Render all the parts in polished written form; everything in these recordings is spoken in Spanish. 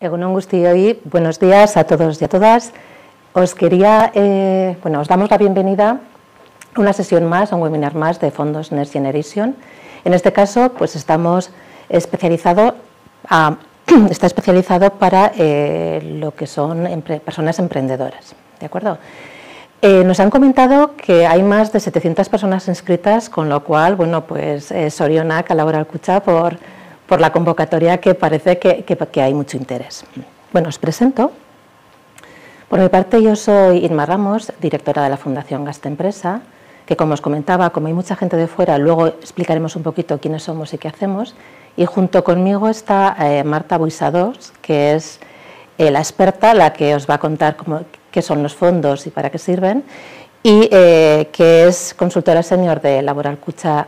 Egunon guztioi, buenos días a todos y a todas. Os damos la bienvenida a una sesión más, a un webinar más de fondos Next Generation. En este caso, pues está especializado para lo que son personas emprendedoras, ¿de acuerdo? Nos han comentado que hay más de 700 personas inscritas, con lo cual, bueno, pues Sorionak a Laboral Kutxa por la convocatoria, que parece que hay mucho interés. Bueno, os presento. Por mi parte, yo soy Irma Ramos, directora de la Fundación Gaztempresa, que, como os comentaba, como hay mucha gente de fuera, luego explicaremos un poquito quiénes somos y qué hacemos. Y junto conmigo está Marta Buisadors, que es la experta, la que os va a contar qué son los fondos y para qué sirven, y que es consultora senior de Laboral Kutxa,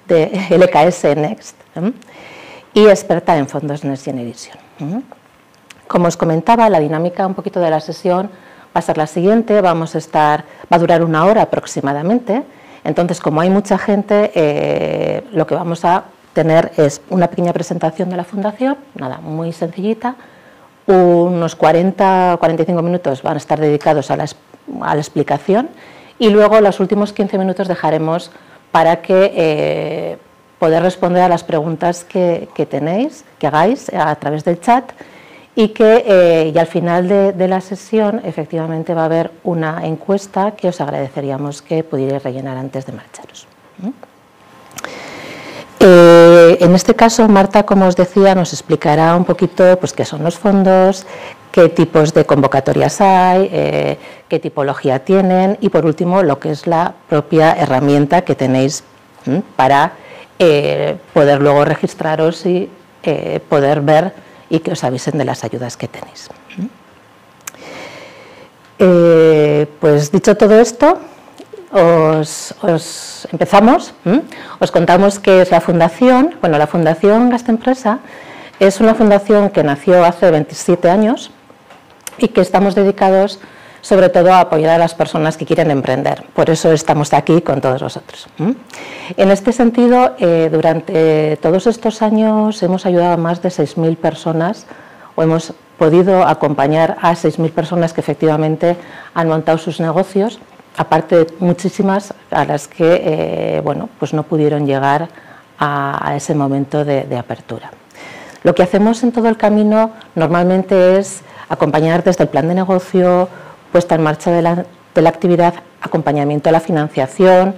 de LKS Next, y experta en fondos Next Generation. Como os comentaba, la dinámica un poquito de la sesión va a ser la siguiente. Va a durar 1 hora aproximadamente. Entonces, como hay mucha gente, lo que vamos a tener es una pequeña presentación de la fundación, nada, muy sencillita. Unos 40-45 minutos van a estar dedicados a la explicación, y luego los últimos 15 minutos dejaremos para que poder responder a las preguntas que hagáis a través del chat, y al final de la sesión efectivamente va a haber una encuesta que os agradeceríamos que pudierais rellenar antes de marcharos. En este caso, Marta, como os decía, nos explicará un poquito pues, qué son los fondos, qué tipos de convocatorias hay, qué tipología tienen, y por último lo que es la propia herramienta que tenéis para poder luego registraros y poder ver y que os avisen de las ayudas que tenéis. Pues dicho todo esto, empezamos. Os contamos qué es la fundación. Bueno, la Fundación Gaztempresa es una fundación que nació hace 27 años y que estamos dedicados sobre todo a apoyar a las personas que quieren emprender. Por eso estamos aquí con todos vosotros. En este sentido, durante todos estos años hemos ayudado a más de 6.000 personas, o hemos podido acompañar a 6.000 personas que efectivamente han montado sus negocios, aparte de muchísimas a las que pues no pudieron llegar a ese momento de apertura. Lo que hacemos en todo el camino normalmente es acompañar desde el plan de negocio, puesta en marcha de la actividad, acompañamiento a la financiación,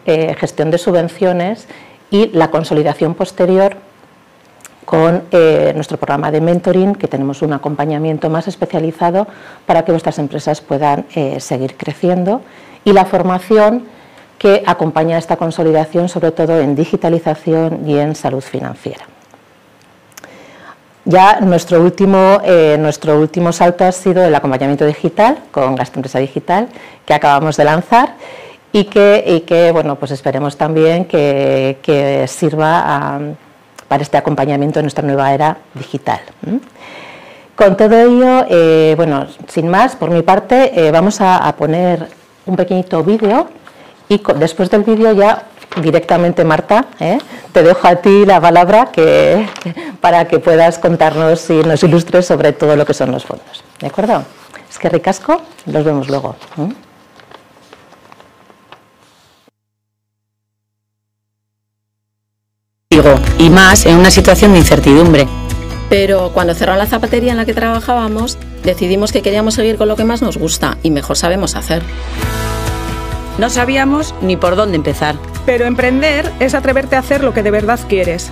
gestión de subvenciones y la consolidación posterior con nuestro programa de mentoring, que tenemos un acompañamiento más especializado para que vuestras empresas puedan seguir creciendo, y la formación que acompaña esta consolidación, sobre todo en digitalización y en salud financiera. Ya nuestro último salto ha sido el acompañamiento digital con Gaztempresa Digital, que acabamos de lanzar, y que bueno, pues esperemos también que sirva para este acompañamiento en nuestra nueva era digital. Con todo ello, bueno, sin más, por mi parte, vamos a poner un pequeñito vídeo, y después del vídeo ya directamente, Marta, te dejo a ti la palabra para que puedas contarnos y nos ilustres sobre todo lo que son los fondos. ¿De acuerdo? Es que ricasco, los vemos luego. Y más en una situación de incertidumbre. Pero cuando cerraron la zapatería en la que trabajábamos, decidimos que queríamos seguir con lo que más nos gusta y mejor sabemos hacer. No sabíamos ni por dónde empezar. Pero emprender es atreverte a hacer lo que de verdad quieres.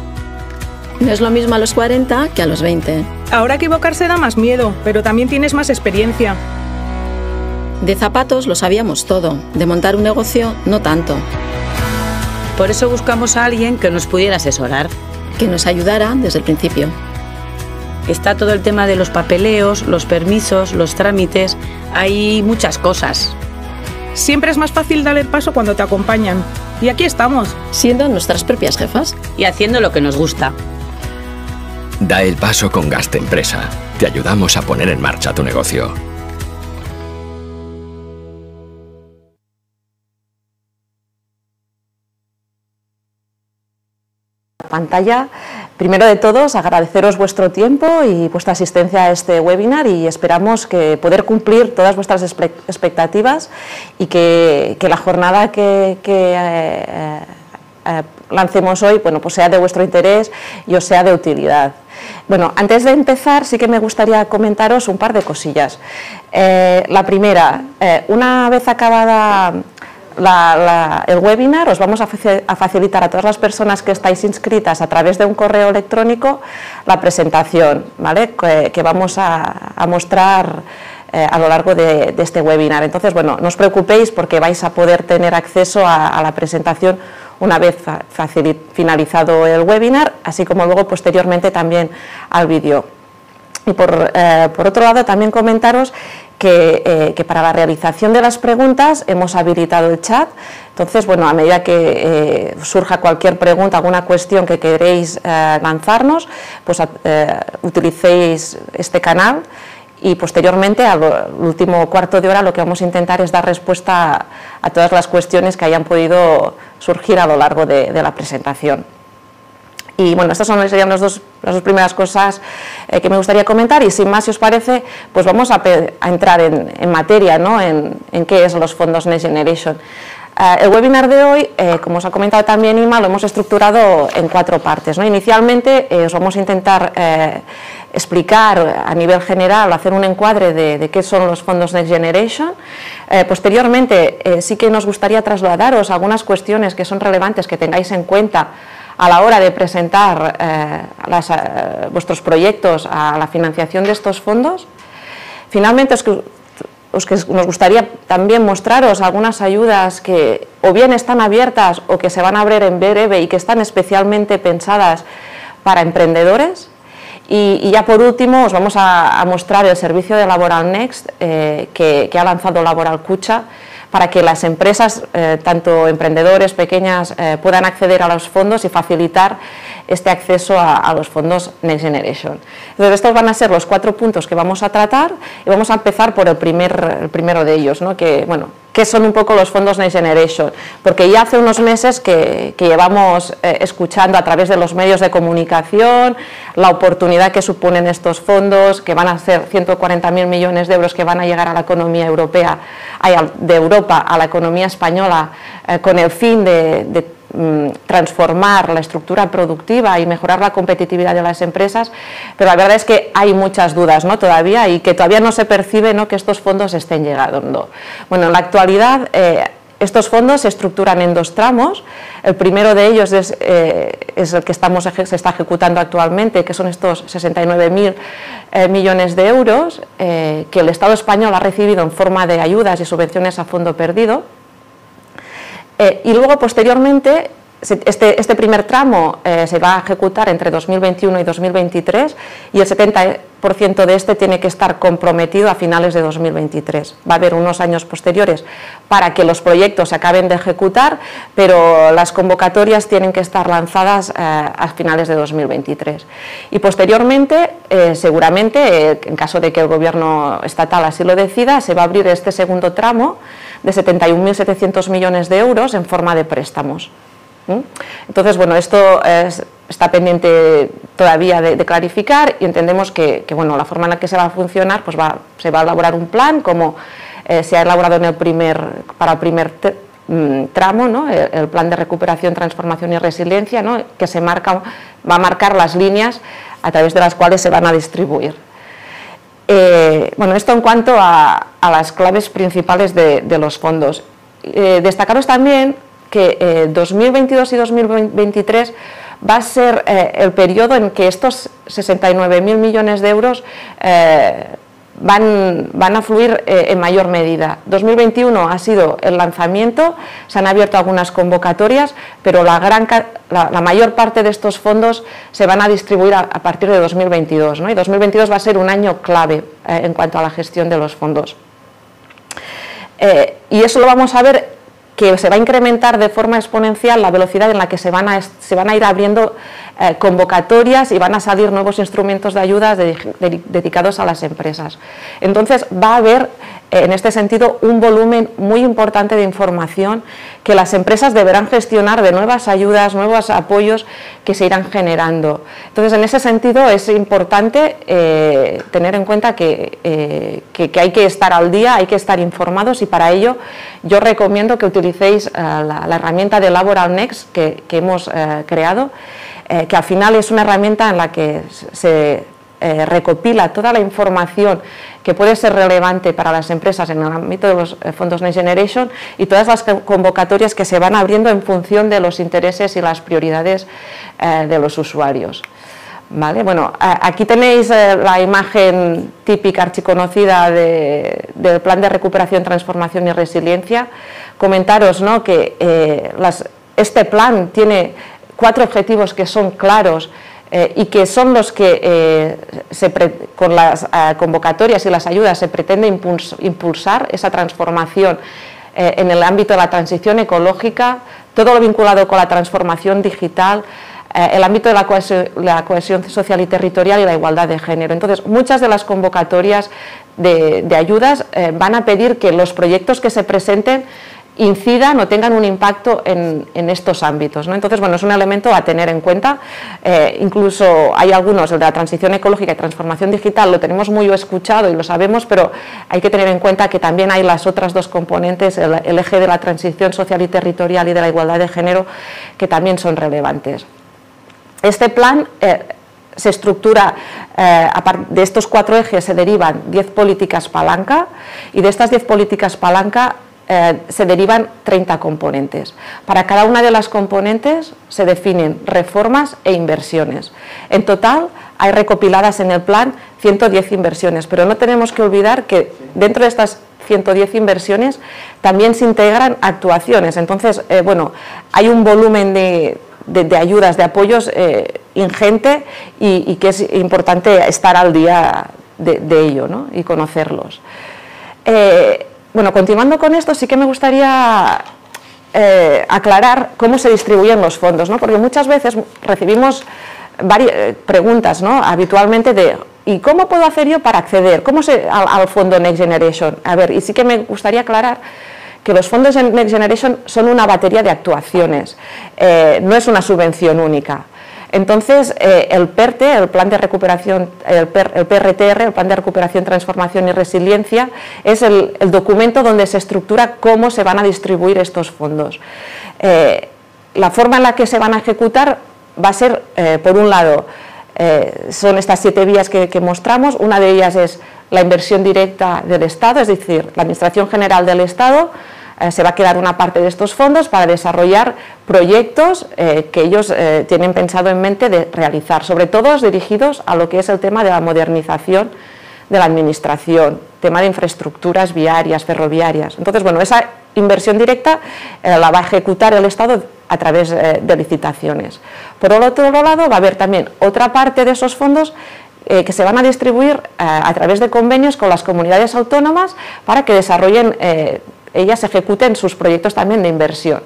No es lo mismo a los 40 que a los 20. Ahora equivocarse da más miedo, pero también tienes más experiencia. De zapatos lo sabíamos todo, de montar un negocio no tanto. Por eso buscamos a alguien que nos pudiera asesorar. Que nos ayudara desde el principio. Está todo el tema de los papeleos, los permisos, los trámites, hay muchas cosas. Siempre es más fácil dar el paso cuando te acompañan. Y aquí estamos. Siendo nuestras propias jefas. Y haciendo lo que nos gusta. Da el paso con Gaztempresa. Te ayudamos a poner en marcha tu negocio. pantalla. Primero de todos, agradeceros vuestro tiempo y vuestra asistencia a este webinar y esperamos que poder cumplir todas vuestras expectativas y que la jornada que lancemos hoy, bueno, pues sea de vuestro interés y os sea de utilidad. Bueno, antes de empezar sí que me gustaría comentaros un par de cosillas. La primera, una vez acabada el webinar, os vamos a facilitar a todas las personas que estáis inscritas a través de un correo electrónico la presentación, ¿vale? que vamos a mostrar a lo largo de este webinar. Entonces, bueno, no os preocupéis porque vais a poder tener acceso a la presentación una vez finalizado el webinar, así como luego posteriormente también al vídeo. Y por otro lado, también comentaros que para la realización de las preguntas hemos habilitado el chat. Entonces, bueno, a medida que surja cualquier pregunta, alguna cuestión que queréis lanzarnos, pues utilicéis este canal. Y posteriormente, al último cuarto de hora, lo que vamos a intentar es dar respuesta a todas las cuestiones que hayan podido surgir a lo largo de la presentación. Y bueno, estas serían las dos primeras cosas que me gustaría comentar y sin más, si os parece, pues vamos a entrar en materia, ¿no? en qué es los fondos Next Generation. El webinar de hoy, como os ha comentado también Inma, lo hemos estructurado en 4 partes, ¿no? Inicialmente os vamos a intentar explicar a nivel general, hacer un encuadre de qué son los fondos Next Generation. Posteriormente sí que nos gustaría trasladaros algunas cuestiones que son relevantes que tengáis en cuenta a la hora de presentar vuestros proyectos a la financiación de estos fondos. Finalmente, nos gustaría también mostraros algunas ayudas que o bien están abiertas o que se van a abrir en breve y que están especialmente pensadas para emprendedores. Y ya por último os vamos a mostrar el servicio de Laboral Next que ha lanzado Laboral Kutxa para que las empresas, tanto emprendedores, pequeñas, puedan acceder a los fondos y facilitar este acceso a los fondos Next Generation. Entonces, estos van a ser los 4 puntos que vamos a tratar y vamos a empezar por el primero de ellos, ¿no? ¿Qué son un poco los fondos Next Generation? Porque ya hace unos meses que llevamos escuchando a través de los medios de comunicación la oportunidad que suponen estos fondos, que van a ser 140.000 millones de euros que van a llegar a la economía europea, de Europa a la economía española, con el fin de transformar la estructura productiva y mejorar la competitividad de las empresas, pero la verdad es que hay muchas dudas, ¿no? Todavía, y que todavía no se percibe, ¿no?, que estos fondos estén llegando. Bueno, en la actualidad estos fondos se estructuran en 2 tramos. El primero de ellos es el que se está ejecutando actualmente, que son estos 69.000 millones de euros que el Estado español ha recibido en forma de ayudas y subvenciones a fondo perdido. Y luego, posteriormente, este primer tramo se va a ejecutar entre 2021 y 2023 y el 70% de este tiene que estar comprometido a finales de 2023. Va a haber unos años posteriores para que los proyectos se acaben de ejecutar, pero las convocatorias tienen que estar lanzadas a finales de 2023. Y posteriormente, seguramente, en caso de que el Gobierno estatal así lo decida, se va a abrir este segundo tramo de 71.700 millones de euros en forma de préstamos. Entonces, bueno, esto está pendiente todavía de clarificar y entendemos que bueno, la forma en la que se va a funcionar, pues se va a elaborar un plan como se ha elaborado para el primer tramo, ¿no? El plan de recuperación, transformación y resiliencia, ¿no?, que va a marcar las líneas a través de las cuales se van a distribuir. Bueno, esto en cuanto a las claves principales de los fondos. Destacaros también que 2022 y 2023 va a ser el periodo en que estos 69.000 millones de euros van a fluir en mayor medida. 2021 ha sido el lanzamiento, se han abierto algunas convocatorias, pero la mayor parte de estos fondos se van a distribuir a partir de 2022, ¿no? Y 2022 va a ser un año clave en cuanto a la gestión de los fondos. Y eso lo vamos a ver, que se va a incrementar de forma exponencial la velocidad en la que se van a ir abriendo convocatorias y van a salir nuevos instrumentos de ayuda dedicados a las empresas. Entonces va a haber en este sentido un volumen muy importante de información que las empresas deberán gestionar, de nuevas ayudas, nuevos apoyos que se irán generando. Entonces, en ese sentido es importante tener en cuenta que hay que estar al día, hay que estar informados, y para ello yo recomiendo que utilicéis la herramienta de Laboral Next que hemos creado, que al final es una herramienta en la que se recopila toda la información que puede ser relevante para las empresas en el ámbito de los fondos Next Generation y todas las convocatorias que se van abriendo en función de los intereses y las prioridades de los usuarios. ¿Vale? Bueno, aquí tenéis la imagen típica archiconocida del Plan de Recuperación, Transformación y Resiliencia. Comentaros, ¿no?, que este plan tiene 4 objetivos que son claros y que son los que con las convocatorias y las ayudas se pretende impulsar esa transformación en el ámbito de la transición ecológica, todo lo vinculado con la transformación digital, el ámbito de la cohesión social y territorial y la igualdad de género. Entonces, muchas de las convocatorias de ayudas van a pedir que los proyectos que se presenten incidan o tengan un impacto en estos ámbitos, ¿no? Entonces, bueno, es un elemento a tener en cuenta. Incluso hay algunos, el de la transición ecológica y transformación digital, lo tenemos muy escuchado y lo sabemos, pero hay que tener en cuenta que también hay las otras 2 componentes, el eje de la transición social y territorial y de la igualdad de género, que también son relevantes. Este plan se estructura, de estos 4 ejes se derivan 10 políticas palanca, y de estas 10 políticas palanca se derivan 30 componentes. Para cada una de las componentes se definen reformas e inversiones. En total hay recopiladas en el plan 110 inversiones, pero no tenemos que olvidar que dentro de estas 110 inversiones también se integran actuaciones. Entonces, bueno, hay un volumen de ayudas, de apoyos ingente, y que es importante estar al día de ello, ¿no?, y conocerlos. Bueno, continuando con esto, sí que me gustaría aclarar cómo se distribuyen los fondos, ¿no?, porque muchas veces recibimos varias preguntas, ¿no?, habitualmente de ¿y cómo puedo hacer yo para acceder al fondo Next Generation? A ver, y sí que me gustaría aclarar que los fondos Next Generation son una batería de actuaciones, no es una subvención única. Entonces, el PERTE, el Plan de Recuperación, el PRTR, el Plan de Recuperación, Transformación y Resiliencia, es el documento donde se estructura cómo se van a distribuir estos fondos. La forma en la que se van a ejecutar va a ser, por un lado, son estas 7 vías que mostramos. Una de ellas es la inversión directa del Estado, es decir, la Administración General del Estado se va a quedar una parte de estos fondos para desarrollar proyectos que ellos tienen pensado en mente de realizar, sobre todo dirigidos a lo que es el tema de la modernización de la administración, tema de infraestructuras viarias, ferroviarias. Entonces, bueno, esa inversión directa la va a ejecutar el Estado a través de licitaciones. Por el otro lado, va a haber también otra parte de esos fondos que se van a distribuir a través de convenios con las comunidades autónomas para que desarrollen, ellas ejecuten sus proyectos también de inversión.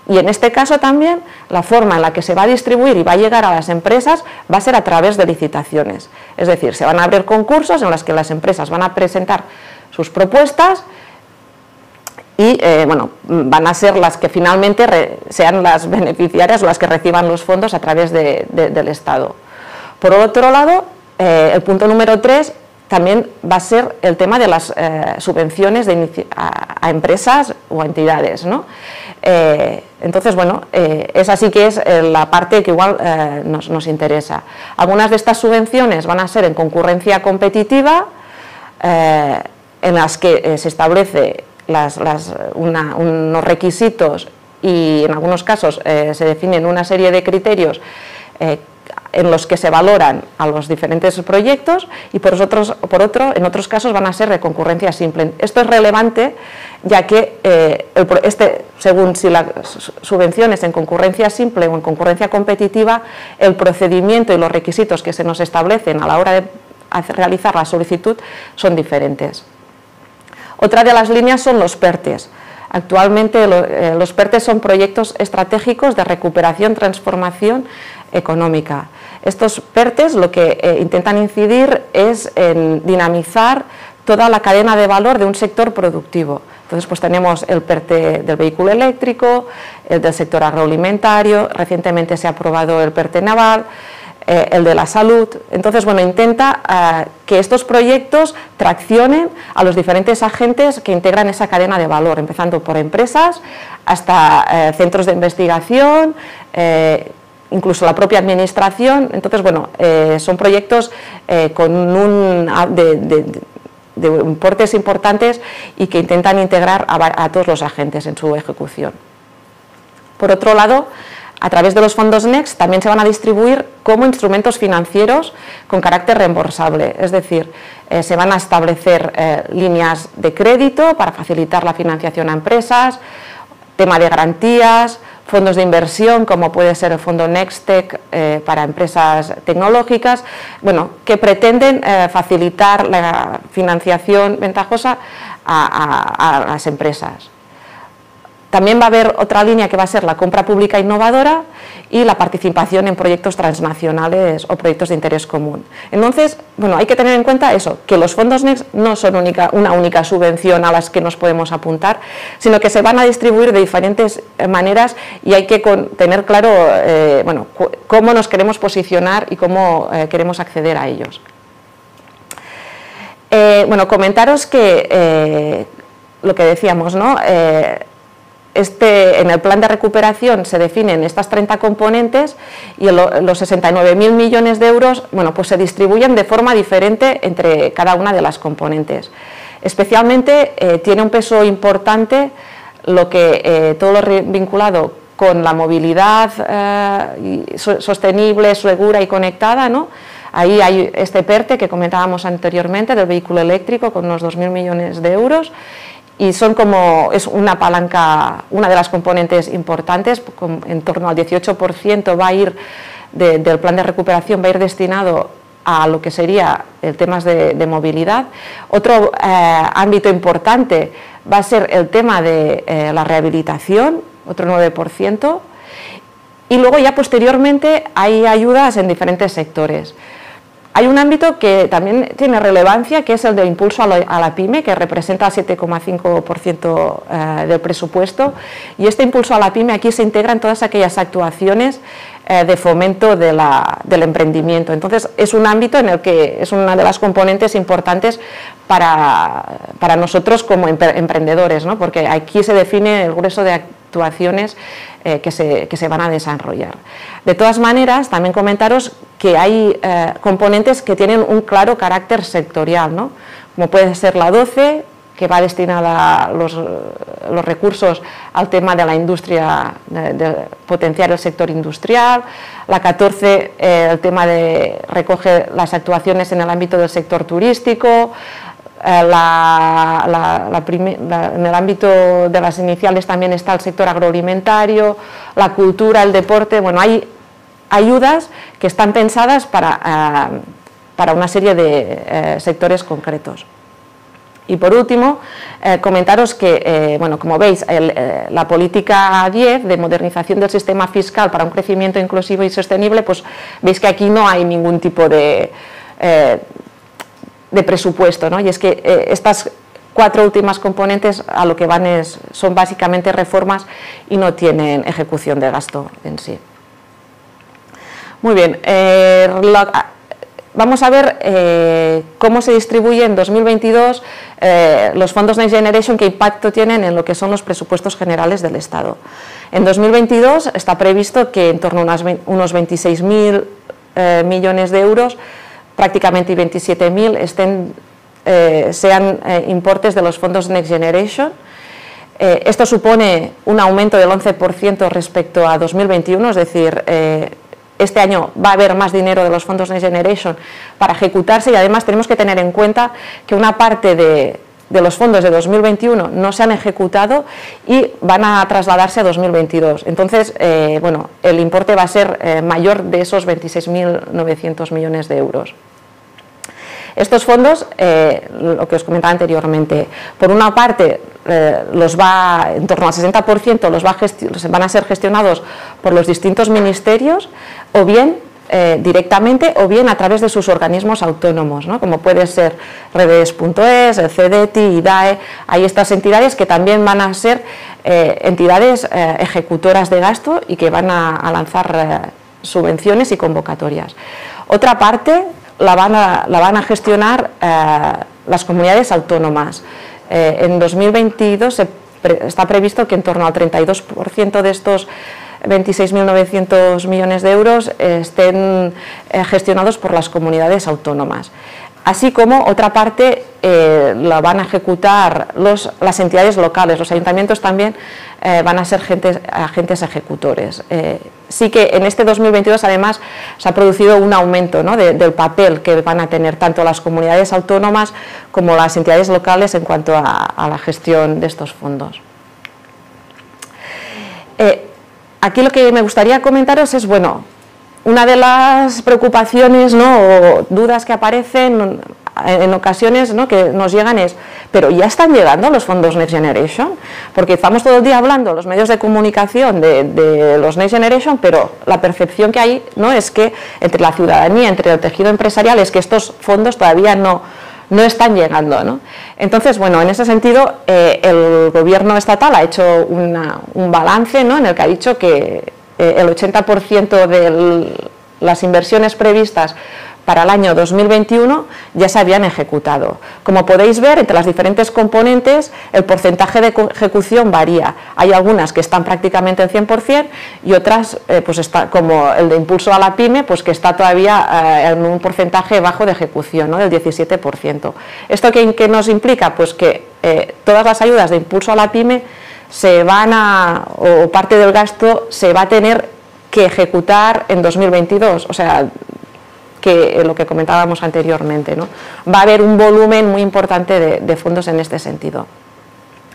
Y en este caso también la forma en la que se va a distribuir y va a llegar a las empresas va a ser a través de licitaciones. Es decir, se van a abrir concursos en los que las empresas van a presentar sus propuestas y bueno, van a ser las que finalmente sean las beneficiarias o las que reciban los fondos a través del Estado. Por otro lado, el punto número 3 también va a ser el tema de las subvenciones a empresas o a entidades, ¿no? Entonces, bueno, esa sí que es la parte que igual nos interesa. Algunas de estas subvenciones van a ser en concurrencia competitiva, en las que se establece unos requisitos y en algunos casos se definen una serie de criterios en los que se valoran a los diferentes proyectos, y por otro, en otros casos van a ser de concurrencia simple. Esto es relevante ya que según si la subvención es en concurrencia simple o en concurrencia competitiva, el procedimiento y los requisitos que se nos establecen a la hora de realizar la solicitud son diferentes. Otra de las líneas son los PERTES. Actualmente los PERTE son proyectos estratégicos de recuperación, transformación económica. Estos PERTEs lo que intentan incidir es en dinamizar toda la cadena de valor de un sector productivo. Entonces, pues tenemos el PERTE del vehículo eléctrico, el del sector agroalimentario, recientemente se ha aprobado el PERTE naval, el de la salud. Entonces, bueno, intenta que estos proyectos traccionen a los diferentes agentes que integran esa cadena de valor, empezando por empresas hasta centros de investigación, incluso la propia administración. Entonces, bueno, son proyectos de importes importantes y que intentan integrar a todos los agentes en su ejecución. Por otro lado, a través de los fondos Next también se van a distribuir como instrumentos financieros con carácter reembolsable, es decir, se van a establecer líneas de crédito para facilitar la financiación a empresas, tema de garantías, fondos de inversión como puede ser el fondo Nextec para empresas tecnológicas, bueno, que pretenden facilitar la financiación ventajosa a las empresas. También va a haber otra línea que va a ser la compra pública innovadora y la participación en proyectos transnacionales o proyectos de interés común. Entonces, bueno, hay que tener en cuenta eso, que los fondos Next no son una única subvención a las que nos podemos apuntar, sino que se van a distribuir de diferentes maneras y hay que tener claro bueno, cómo nos queremos posicionar y cómo queremos acceder a ellos. Bueno, comentaros que lo que decíamos, ¿no? En el plan de recuperación se definen estas 30 componentes y los 69.000 millones de euros, bueno, pues se distribuyen de forma diferente entre cada una de las componentes. Especialmente tiene un peso importante todo lo vinculado con la movilidad sostenible, segura y conectada, ¿no? Ahí hay este PERTE que comentábamos anteriormente del vehículo eléctrico con unos 2.000 millones de euros. Y es una palanca, una de las componentes importantes, en torno al 18% va a ir del plan de recuperación, va a ir destinado a lo que sería el temas de movilidad. Otro ámbito importante va a ser el tema de la rehabilitación, otro 9%, y luego ya posteriormente hay ayudas en diferentes sectores. Hay un ámbito que también tiene relevancia, que es el de impulso a la PYME, que representa el 7,5% del presupuesto. Y este impulso a la PYME, aquí se integran todas aquellas actuaciones de fomento del emprendimiento. Entonces, es un ámbito en el que es una de las componentes importantes para nosotros como emprendedores, ¿no? Porque aquí se define el grueso de actuaciones que se van a desarrollar. De todas maneras, también comentaros que hay componentes que tienen un claro carácter sectorial, ¿no? Como puede ser la 12, que va destinada los recursos al tema de la industria, de potenciar el sector industrial, la 14, el tema recoge las actuaciones en el ámbito del sector turístico, en el ámbito de las iniciales también está el sector agroalimentario, la cultura, el deporte. Bueno, hay ayudas que están pensadas para una serie de sectores concretos. Y por último, comentaros que, bueno, como veis, la política 10 de modernización del sistema fiscal para un crecimiento inclusivo y sostenible, pues veis que aquí no hay ningún tipo de presupuesto, ¿no? Y es que estas 4 últimas componentes a lo que van son básicamente reformas y no tienen ejecución de gasto en sí. Muy bien, vamos a ver cómo se distribuye en 2022 los fondos Next Generation, qué impacto tienen en lo que son los presupuestos generales del Estado. En 2022 está previsto que en torno a unos 26.000 millones de euros, prácticamente 27.000 sean importes de los fondos Next Generation. Esto supone un aumento del 11% respecto a 2021, es decir, este año va a haber más dinero de los fondos Next Generation para ejecutarse y además tenemos que tener en cuenta que una parte de los fondos de 2021 no se han ejecutado y van a trasladarse a 2022. Entonces, bueno, el importe va a ser mayor de esos 26.900 millones de euros. Estos fondos, lo que os comentaba anteriormente, por una parte, en torno al 60% van a ser gestionados por los distintos ministerios, o bien directamente o bien a través de sus organismos autónomos, ¿no? Como puede ser Redes.es, el CDETI, IDAE. Hay estas entidades que también van a ser entidades ejecutoras de gasto y que van a lanzar subvenciones y convocatorias. Otra parte la van a gestionar las comunidades autónomas. En 2022 está previsto que en torno al 32% de estos 26.900 millones de euros estén gestionados por las comunidades autónomas. Así como otra parte la van a ejecutar las entidades locales. Los ayuntamientos también van a ser agentes ejecutores. Sí que en este 2022 además se ha producido un aumento, ¿no?, del papel que van a tener tanto las comunidades autónomas como las entidades locales en cuanto a la gestión de estos fondos. Aquí lo que me gustaría comentaros es, bueno, una de las preocupaciones, ¿no?, o dudas que aparecen en ocasiones, ¿no?, que nos llegan es, pero ¿ya están llegando los fondos Next Generation? Porque estamos todo el día hablando, los medios de comunicación, de los Next Generation, pero la percepción que hay, ¿no?, es que entre la ciudadanía, entre el tejido empresarial, es que estos fondos todavía no están llegando, ¿no? Entonces, bueno, en ese sentido, el gobierno estatal ha hecho un balance, ¿no?, en el que ha dicho que el 80% de las inversiones previstas para el año 2021 ya se habían ejecutado. Como podéis ver, entre las diferentes componentes el porcentaje de ejecución varía. Hay algunas que están prácticamente en 100% y otras, pues está, como el de impulso a la pyme, pues que está todavía en un porcentaje bajo de ejecución, ¿no?, del 17%. ¿Esto qué nos implica? Pues que todas las ayudas de impulso a la pyme o parte del gasto se va a tener que ejecutar en 2022, o sea, que lo que comentábamos anteriormente, ¿no? Va a haber un volumen muy importante de fondos en este sentido,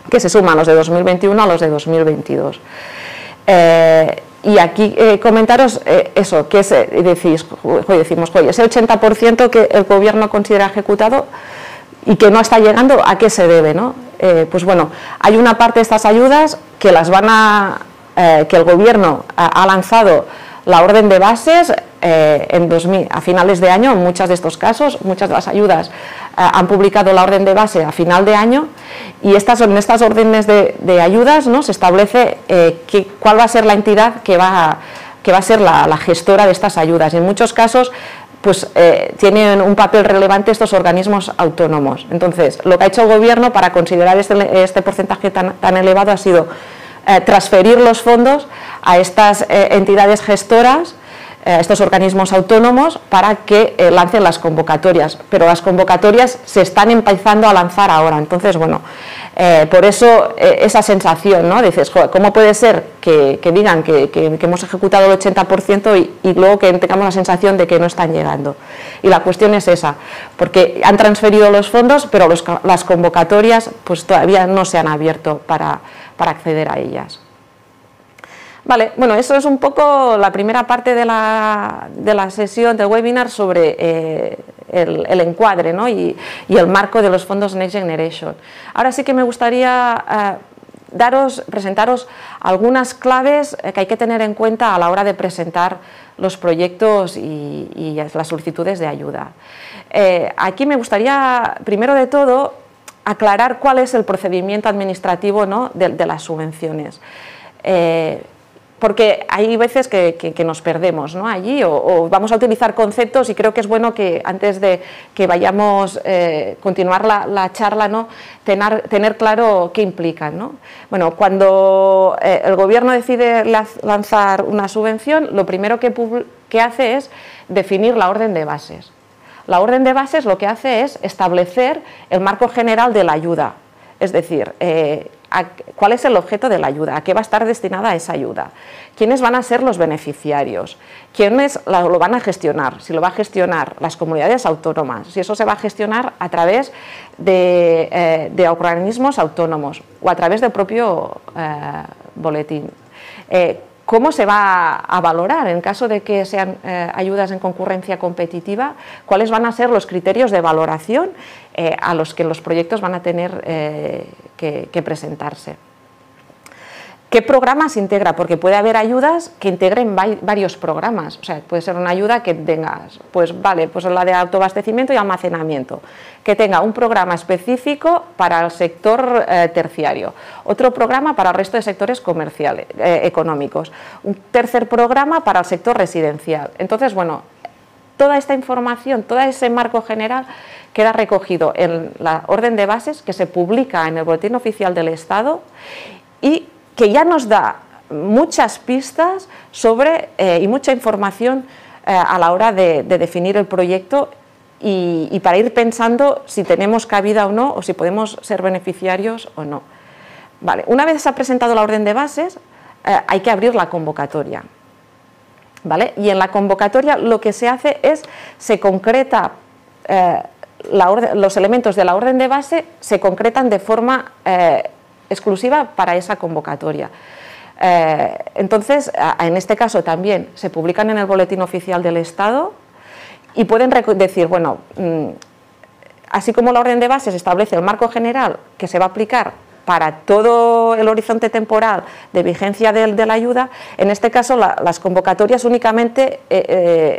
que se suman los de 2021 a los de 2022. Y aquí comentaros eso, que decimos, ese 80% que el gobierno considera ejecutado y que no está llegando, ¿a qué se debe, no? Pues bueno, hay una parte de estas ayudas que que el gobierno ha lanzado la orden de bases a finales de año. En muchos de estos casos, muchas de las ayudas han publicado la orden de base a final de año, y en estas órdenes de ayudas, ¿no?, se establece cuál va a ser la entidad que va a ser la gestora de estas ayudas, y en muchos casos pues tienen un papel relevante estos organismos autónomos. Entonces, lo que ha hecho el gobierno para considerar este porcentaje tan elevado ha sido transferir los fondos a estas entidades gestoras, estos organismos autónomos, para que lancen las convocatorias, pero las convocatorias se están empezando a lanzar ahora. Entonces, bueno, por eso esa sensación, ¿no? Dices, joder, ¿cómo puede ser que digan que hemos ejecutado el 80% y luego que tengamos la sensación de que no están llegando? Y la cuestión es esa, porque han transferido los fondos, pero las convocatorias pues todavía no se han abierto para acceder a ellas. Vale, bueno, eso es un poco la primera parte de la sesión del webinar sobre el encuadre, ¿no?, y el marco de los fondos Next Generation. Ahora sí que me gustaría presentaros algunas claves que hay que tener en cuenta a la hora de presentar los proyectos y las solicitudes de ayuda. Aquí me gustaría, primero de todo, aclarar cuál es el procedimiento administrativo, ¿no?, de las subvenciones. Porque hay veces que nos perdemos, ¿no?, allí, o vamos a utilizar conceptos, y creo que es bueno que antes de que vayamos a continuar la charla, ¿no?, tener claro qué implican, ¿no? Bueno, cuando el gobierno decide lanzar una subvención, lo primero que hace es definir la orden de bases. La orden de bases lo que hace es establecer el marco general de la ayuda, es decir, cuál es el objeto de la ayuda, a qué va a estar destinada esa ayuda, quiénes van a ser los beneficiarios, quiénes lo van a gestionar, si lo va a gestionar las comunidades autónomas, si eso se va a gestionar a través de organismos autónomos o a través del propio boletín. ¿cómo se va a valorar en caso de que sean ayudas en concurrencia competitiva? ¿Cuáles van a ser los criterios de valoración a los que los proyectos van a tener que presentarse? ¿Qué programas integra? Porque puede haber ayudas que integren varios programas. O sea, puede ser una ayuda que tenga, pues vale, pues la de autoabastecimiento y almacenamiento, que tenga un programa específico para el sector terciario, otro programa para el resto de sectores comerciales, económicos, un tercer programa para el sector residencial. Entonces, bueno, toda esta información, todo ese marco general queda recogido en la orden de bases que se publica en el Boletín Oficial del Estado y que ya nos da muchas pistas sobre y mucha información a la hora de definir el proyecto y para ir pensando si tenemos cabida o no, o si podemos ser beneficiarios o no. Vale, una vez se ha presentado la orden de bases, hay que abrir la convocatoria. ¿Vale? Y en la convocatoria lo que se hace es, se concreta, los elementos de la orden de base se concretan de forma exclusiva para esa convocatoria. Entonces, en este caso también se publican en el Boletín Oficial del Estado y pueden decir, bueno, así como la orden de bases establece el marco general que se va a aplicar para todo el horizonte temporal de vigencia de la ayuda, en este caso las convocatorias únicamente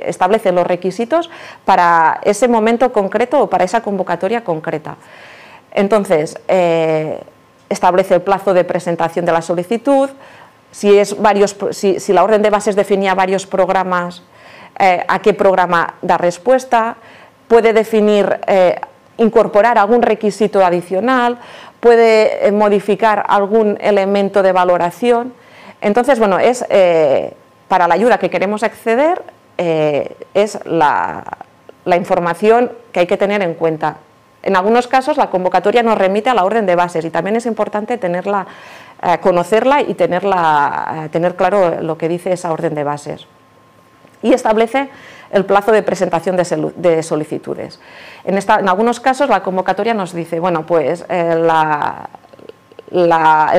establecen los requisitos para ese momento concreto o para esa convocatoria concreta. Entonces, establece el plazo de presentación de la solicitud, si la orden de bases definía varios programas, a qué programa da respuesta, puede definir, incorporar algún requisito adicional, puede modificar algún elemento de valoración. Entonces, bueno, es para la ayuda que queremos acceder, es la información que hay que tener en cuenta. En algunos casos la convocatoria nos remite a la orden de bases y también es importante tenerla, conocerla y tener claro lo que dice esa orden de bases. Y establece el plazo de presentación de solicitudes. En algunos casos la convocatoria nos dice, bueno, pues el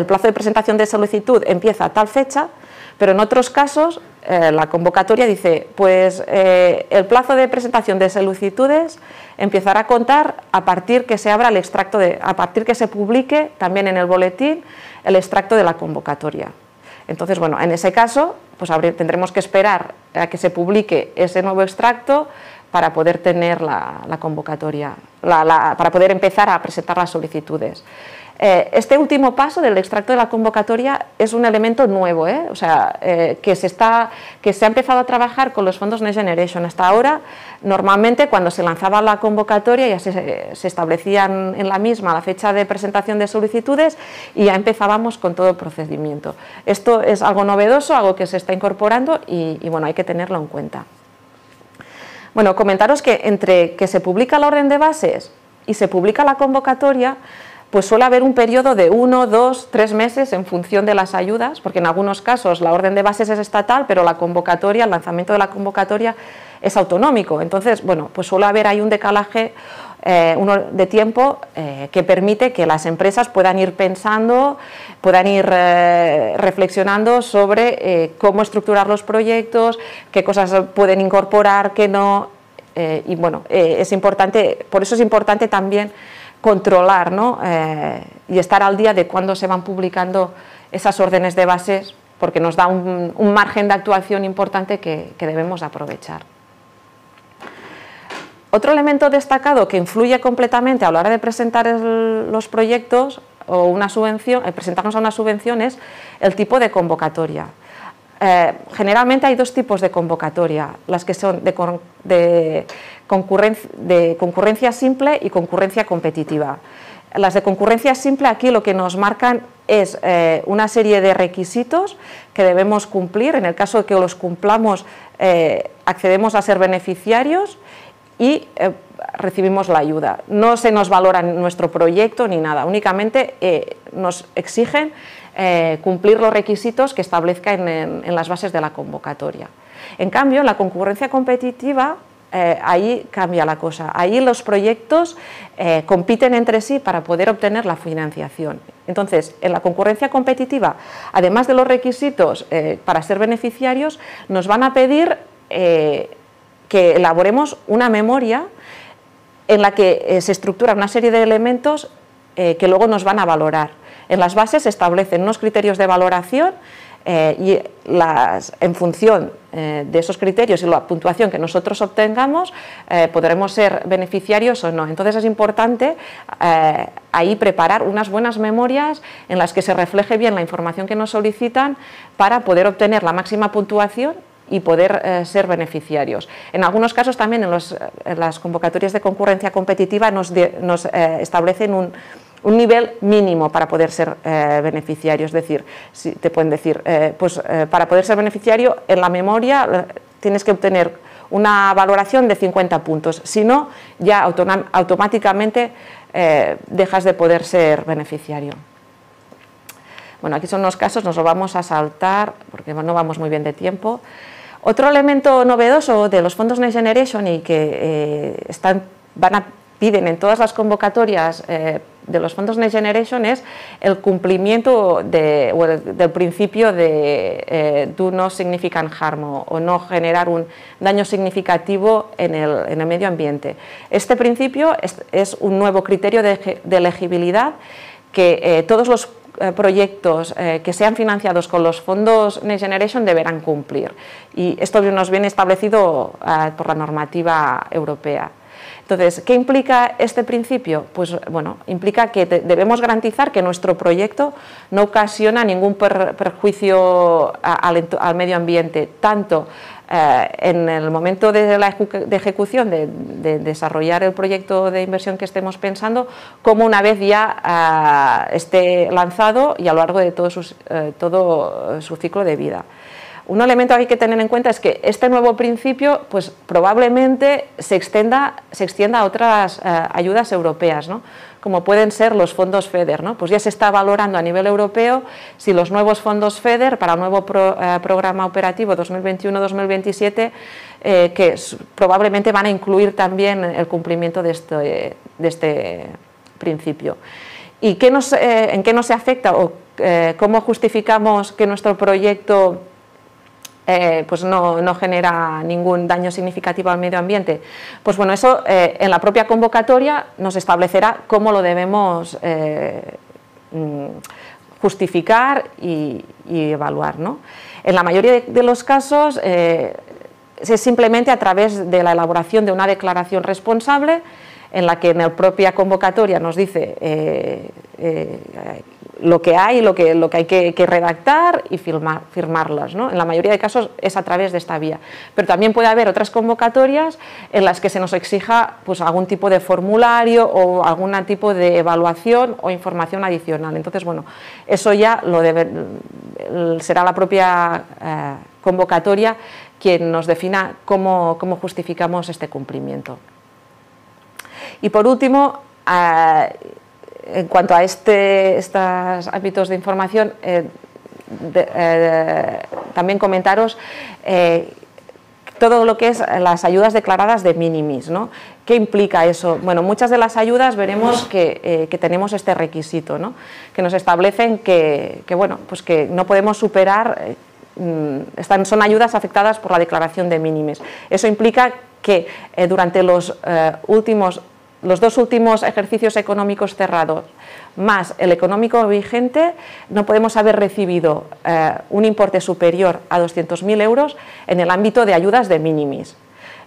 plazo de presentación de solicitud empieza a tal fecha, pero en otros casos la convocatoria dice, pues el plazo de presentación de solicitudes empezará a contar a partir que se abra el extracto a partir que se publique también en el boletín el extracto de la convocatoria. Entonces, bueno, en ese caso, pues tendremos que esperar a que se publique ese nuevo extracto para poder tener la convocatoria, para poder empezar a presentar las solicitudes. Este último paso del extracto de la convocatoria es un elemento nuevo, o sea, que se ha empezado a trabajar con los fondos Next Generation. Hasta ahora, normalmente cuando se lanzaba la convocatoria ya se establecía en la misma la fecha de presentación de solicitudes y ya empezábamos con todo el procedimiento. Esto es algo novedoso, algo que se está incorporando y bueno, hay que tenerlo en cuenta. Bueno, comentaros que entre que se publica la orden de bases y se publica la convocatoria, pues suele haber un periodo de 1, 2, 3 meses en función de las ayudas, porque en algunos casos la orden de bases es estatal, pero la convocatoria, el lanzamiento de la convocatoria es autonómico. Entonces, bueno, pues suele haber ahí un decalaje de tiempo que permite que las empresas puedan ir pensando, puedan ir reflexionando sobre cómo estructurar los proyectos, qué cosas pueden incorporar, qué no, y bueno, es importante, por eso es importante también controlar, ¿no? Y estar al día de cuándo se van publicando esas órdenes de bases, porque nos da un margen de actuación importante que debemos aprovechar. Otro elemento destacado que influye completamente a la hora de presentar los proyectos o una subvención, presentarnos a una subvención, es el tipo de convocatoria. Generalmente hay dos tipos de convocatoria, las que son de concurrencia simple y concurrencia competitiva. Las de concurrencia simple aquí lo que nos marcan es una serie de requisitos que debemos cumplir. En el caso de que los cumplamos, accedemos a ser beneficiarios y recibimos la ayuda. No se nos valora nuestro proyecto ni nada, únicamente nos exigen cumplir los requisitos que establezca en las bases de la convocatoria. En cambio, en la concurrencia competitiva ahí cambia la cosa. Ahí los proyectos compiten entre sí para poder obtener la financiación. Entonces, en la concurrencia competitiva, además de los requisitos para ser beneficiarios, nos van a pedir que elaboremos una memoria en la que se estructura una serie de elementos que luego nos van a valorar. En las bases se establecen unos criterios de valoración y en función de esos criterios y la puntuación que nosotros obtengamos podremos ser beneficiarios o no. Entonces es importante ahí preparar unas buenas memorias en las que se refleje bien la información que nos solicitan para poder obtener la máxima puntuación y poder ser beneficiarios. En algunos casos también en las convocatorias de concurrencia competitiva nos establecen un nivel mínimo para poder ser beneficiario, es decir, si te pueden decir, para poder ser beneficiario en la memoria tienes que obtener una valoración de 50 puntos, si no, ya automáticamente dejas de poder ser beneficiario. Bueno, aquí son los casos, nos lo vamos a saltar porque no vamos muy bien de tiempo. Otro elemento novedoso de los fondos Next Generation y que piden en todas las convocatorias de los fondos Next Generation es el cumplimiento del principio de do no significant harm o no generar un daño significativo en el medio ambiente. Este principio es un nuevo criterio de elegibilidad que todos los proyectos que sean financiados con los fondos Next Generation deberán cumplir, y esto nos viene establecido por la normativa europea. Entonces, ¿qué implica este principio? Pues bueno, implica que debemos garantizar que nuestro proyecto no ocasiona ningún perjuicio al medio ambiente, tanto en el momento de ejecución, de desarrollar el proyecto de inversión que estemos pensando, como una vez ya esté lanzado y a lo largo de todo su ciclo de vida. Un elemento que hay que tener en cuenta es que este nuevo principio pues, probablemente se extienda a otras ayudas europeas, ¿no? Como pueden ser los fondos FEDER, ¿no? Pues ya se está valorando a nivel europeo si los nuevos fondos FEDER para el nuevo programa operativo 2021-2027 que probablemente van a incluir también el cumplimiento de este principio. ¿Y en qué nos afecta o cómo justificamos que nuestro proyecto pues no genera ningún daño significativo al medio ambiente? Pues bueno, eso en la propia convocatoria nos establecerá cómo lo debemos justificar y evaluar, ¿no? En la mayoría de los casos es simplemente a través de la elaboración de una declaración responsable en la que en la propia convocatoria nos dice lo que hay, lo que hay que redactar y firmarlas, ¿no? En la mayoría de casos es a través de esta vía, pero también puede haber otras convocatorias en las que se nos exija pues, algún tipo de formulario o algún tipo de evaluación o información adicional. Entonces, bueno, eso ya será la propia convocatoria quien nos defina cómo justificamos este cumplimiento. Y por último, en cuanto a estos ámbitos de información, también comentaros todo lo que es las ayudas declaradas de minimis, ¿no? ¿Qué implica eso? Bueno, muchas de las ayudas veremos que tenemos este requisito, ¿no? Que nos establecen que no podemos superar, son ayudas afectadas por la declaración de minimis. Eso implica que durante los dos últimos ejercicios económicos cerrados, más el económico vigente, no podemos haber recibido un importe superior a 200.000 euros en el ámbito de ayudas de minimis.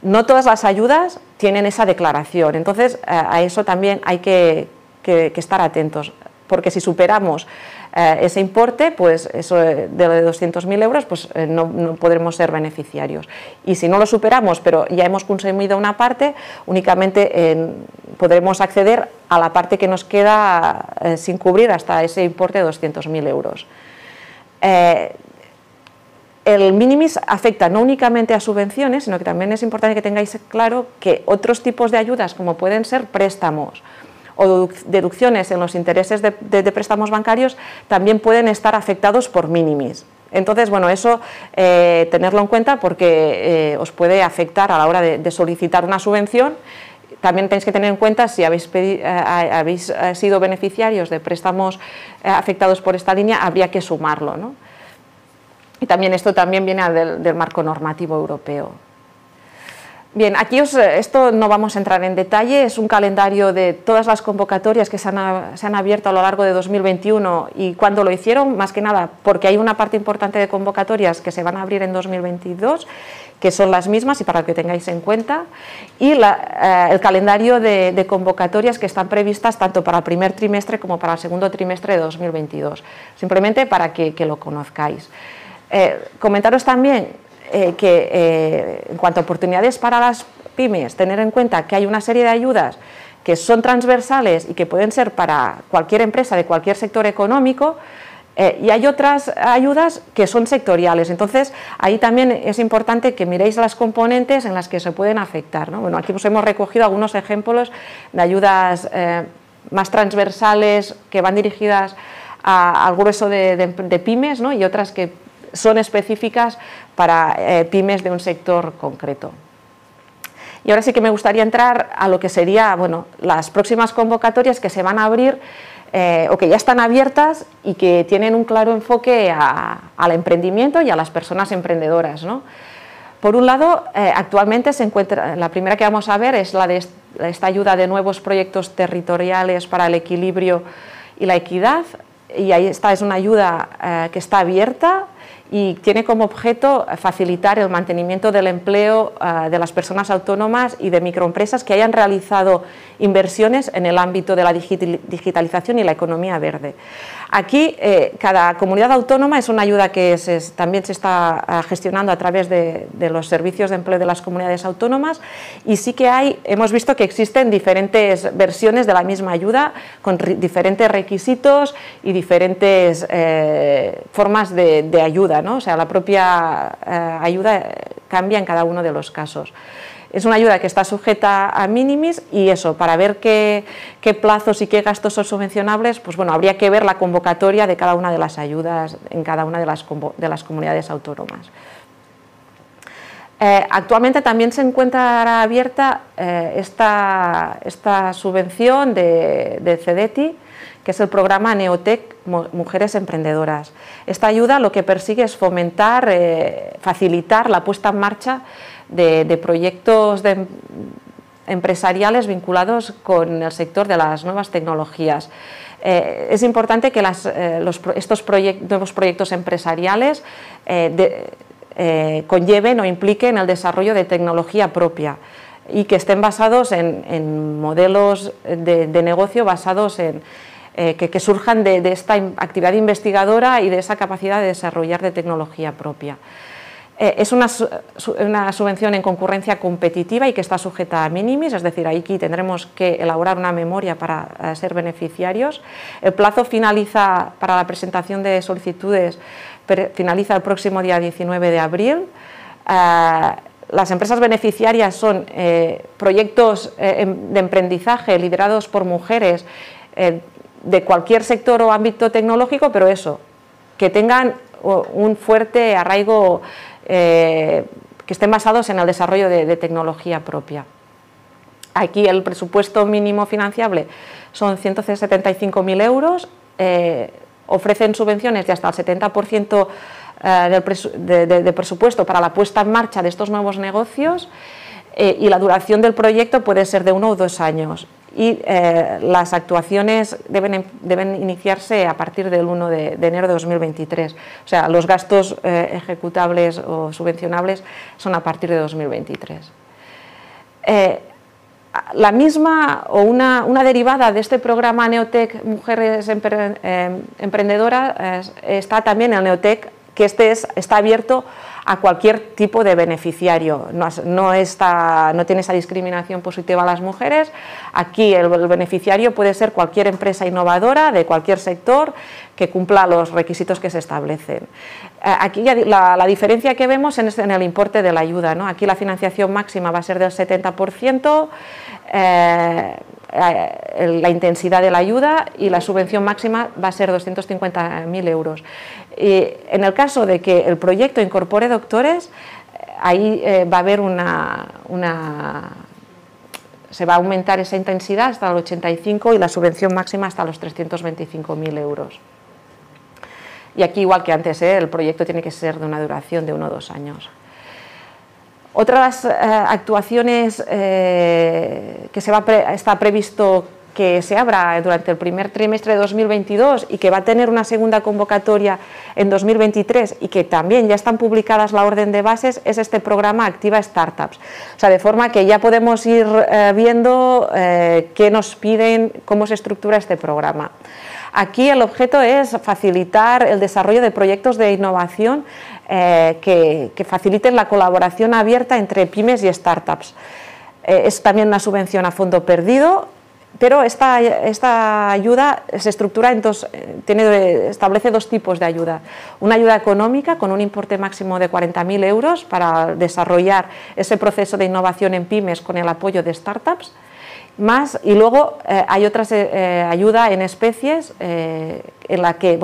No todas las ayudas tienen esa declaración, entonces a eso también hay que estar atentos, porque si superamos ese importe, pues eso de 200.000 euros, pues no podremos ser beneficiarios. Y si no lo superamos, pero ya hemos consumido una parte, únicamente podremos acceder a la parte que nos queda sin cubrir hasta ese importe de 200.000 euros. El minimis afecta no únicamente a subvenciones, sino que también es importante que tengáis claro que otros tipos de ayudas, como pueden ser préstamos o deducciones en los intereses de préstamos bancarios, también pueden estar afectados por minimis. Entonces, bueno, eso tenerlo en cuenta porque os puede afectar a la hora de solicitar una subvención. También tenéis que tener en cuenta si habéis sido beneficiarios de préstamos afectados por esta línea, habría que sumarlo, ¿no? Y también esto también viene del marco normativo europeo. Bien, aquí esto no vamos a entrar en detalle, es un calendario de todas las convocatorias que se han abierto a lo largo de 2021 y cuándo lo hicieron, más que nada porque hay una parte importante de convocatorias que se van a abrir en 2022, que son las mismas y para que tengáis en cuenta, y el calendario de convocatorias que están previstas tanto para el primer trimestre como para el segundo trimestre de 2022, simplemente para que lo conozcáis. Comentaros también que en cuanto a oportunidades para las pymes, tener en cuenta que hay una serie de ayudas que son transversales y que pueden ser para cualquier empresa de cualquier sector económico, y hay otras ayudas que son sectoriales. Entonces, ahí también es importante que miréis las componentes en las que se pueden afectar, ¿no? Bueno, aquí pues hemos recogido algunos ejemplos de ayudas más transversales que van dirigidas al grueso de pymes, ¿no? Y otras que son específicas para pymes de un sector concreto. Y ahora sí que me gustaría entrar a lo que sería, bueno, las próximas convocatorias que se van a abrir o que ya están abiertas y que tienen un claro enfoque al emprendimiento y a las personas emprendedoras, ¿no? Por un lado, actualmente se encuentra, la primera que vamos a ver es la de esta ayuda de nuevos proyectos territoriales para el equilibrio y la equidad, y ahí esta es una ayuda que está abierta y tiene como objeto facilitar el mantenimiento del empleo de las personas autónomas y de microempresas que hayan realizado inversiones en el ámbito de la digitalización y la economía verde. Aquí, cada comunidad autónoma es una ayuda que también se está gestionando a través de los servicios de empleo de las comunidades autónomas, y sí que hemos visto que existen diferentes versiones de la misma ayuda con diferentes requisitos y diferentes formas de ayuda, ¿no? O sea, la propia ayuda cambia en cada uno de los casos. Es una ayuda que está sujeta a minimis y eso, para ver qué plazos y qué gastos son subvencionables, pues bueno, habría que ver la convocatoria de cada una de las ayudas en cada una de las comunidades autónomas. Actualmente también se encuentra abierta esta subvención de CEDETI, que es el programa Neotec Mujeres Emprendedoras. Esta ayuda lo que persigue es fomentar, facilitar la puesta en marcha de proyectos empresariales vinculados con el sector de las nuevas tecnologías. Es importante que estos nuevos proyectos empresariales conlleven o impliquen el desarrollo de tecnología propia y que estén basados en modelos de negocio basados en que surjan de esta actividad investigadora y de esa capacidad de desarrollar de tecnología propia. Es una subvención en concurrencia competitiva y que está sujeta a minimis, es decir, aquí tendremos que elaborar una memoria para ser beneficiarios. El plazo finaliza para la presentación de solicitudes, finaliza el próximo día 19 de abril. Las empresas beneficiarias son proyectos de emprendizaje liderados por mujeres de cualquier sector o ámbito tecnológico, pero eso, que tengan un fuerte arraigo, que estén basados en el desarrollo de tecnología propia. Aquí el presupuesto mínimo financiable son 175.000 euros, ofrecen subvenciones de hasta el 70% de presupuesto para la puesta en marcha de estos nuevos negocios, y la duración del proyecto puede ser de 1 o 2 años. Y las actuaciones deben iniciarse a partir del 1 de enero de 2023. O sea, los gastos ejecutables o subvencionables son a partir de 2023. La misma o una derivada de este programa Neotec Mujeres Emprendedoras está también el Neotec, que está abierto a cualquier tipo de beneficiario, no tiene esa discriminación positiva a las mujeres. Aquí el beneficiario puede ser cualquier empresa innovadora de cualquier sector que cumpla los requisitos que se establecen. Aquí la diferencia que vemos es en el importe de la ayuda, ¿no? Aquí la financiación máxima va a ser del 70%, la intensidad de la ayuda y la subvención máxima va a ser 250.000 euros. Y en el caso de que el proyecto incorpore doctores, ahí va a haber se va a aumentar esa intensidad hasta el 85 y la subvención máxima hasta los 325.000 euros. Y aquí, igual que antes, el proyecto tiene que ser de una duración de 1 o 2 años. Otras actuaciones que está previsto que se abra durante el primer trimestre de 2022 y que va a tener una segunda convocatoria en 2023 y que también ya están publicadas la orden de bases, es este programa Activa Startups. O sea, de forma que ya podemos ir viendo qué nos piden, cómo se estructura este programa. Aquí el objeto es facilitar el desarrollo de proyectos de innovación que faciliten la colaboración abierta entre pymes y startups. Es también una subvención a fondo perdido, pero esta ayuda se estructura en establece 2 tipos de ayuda. Una ayuda económica con un importe máximo de 40.000 euros para desarrollar ese proceso de innovación en pymes con el apoyo de startups. Y luego hay otra ayuda en especies en la que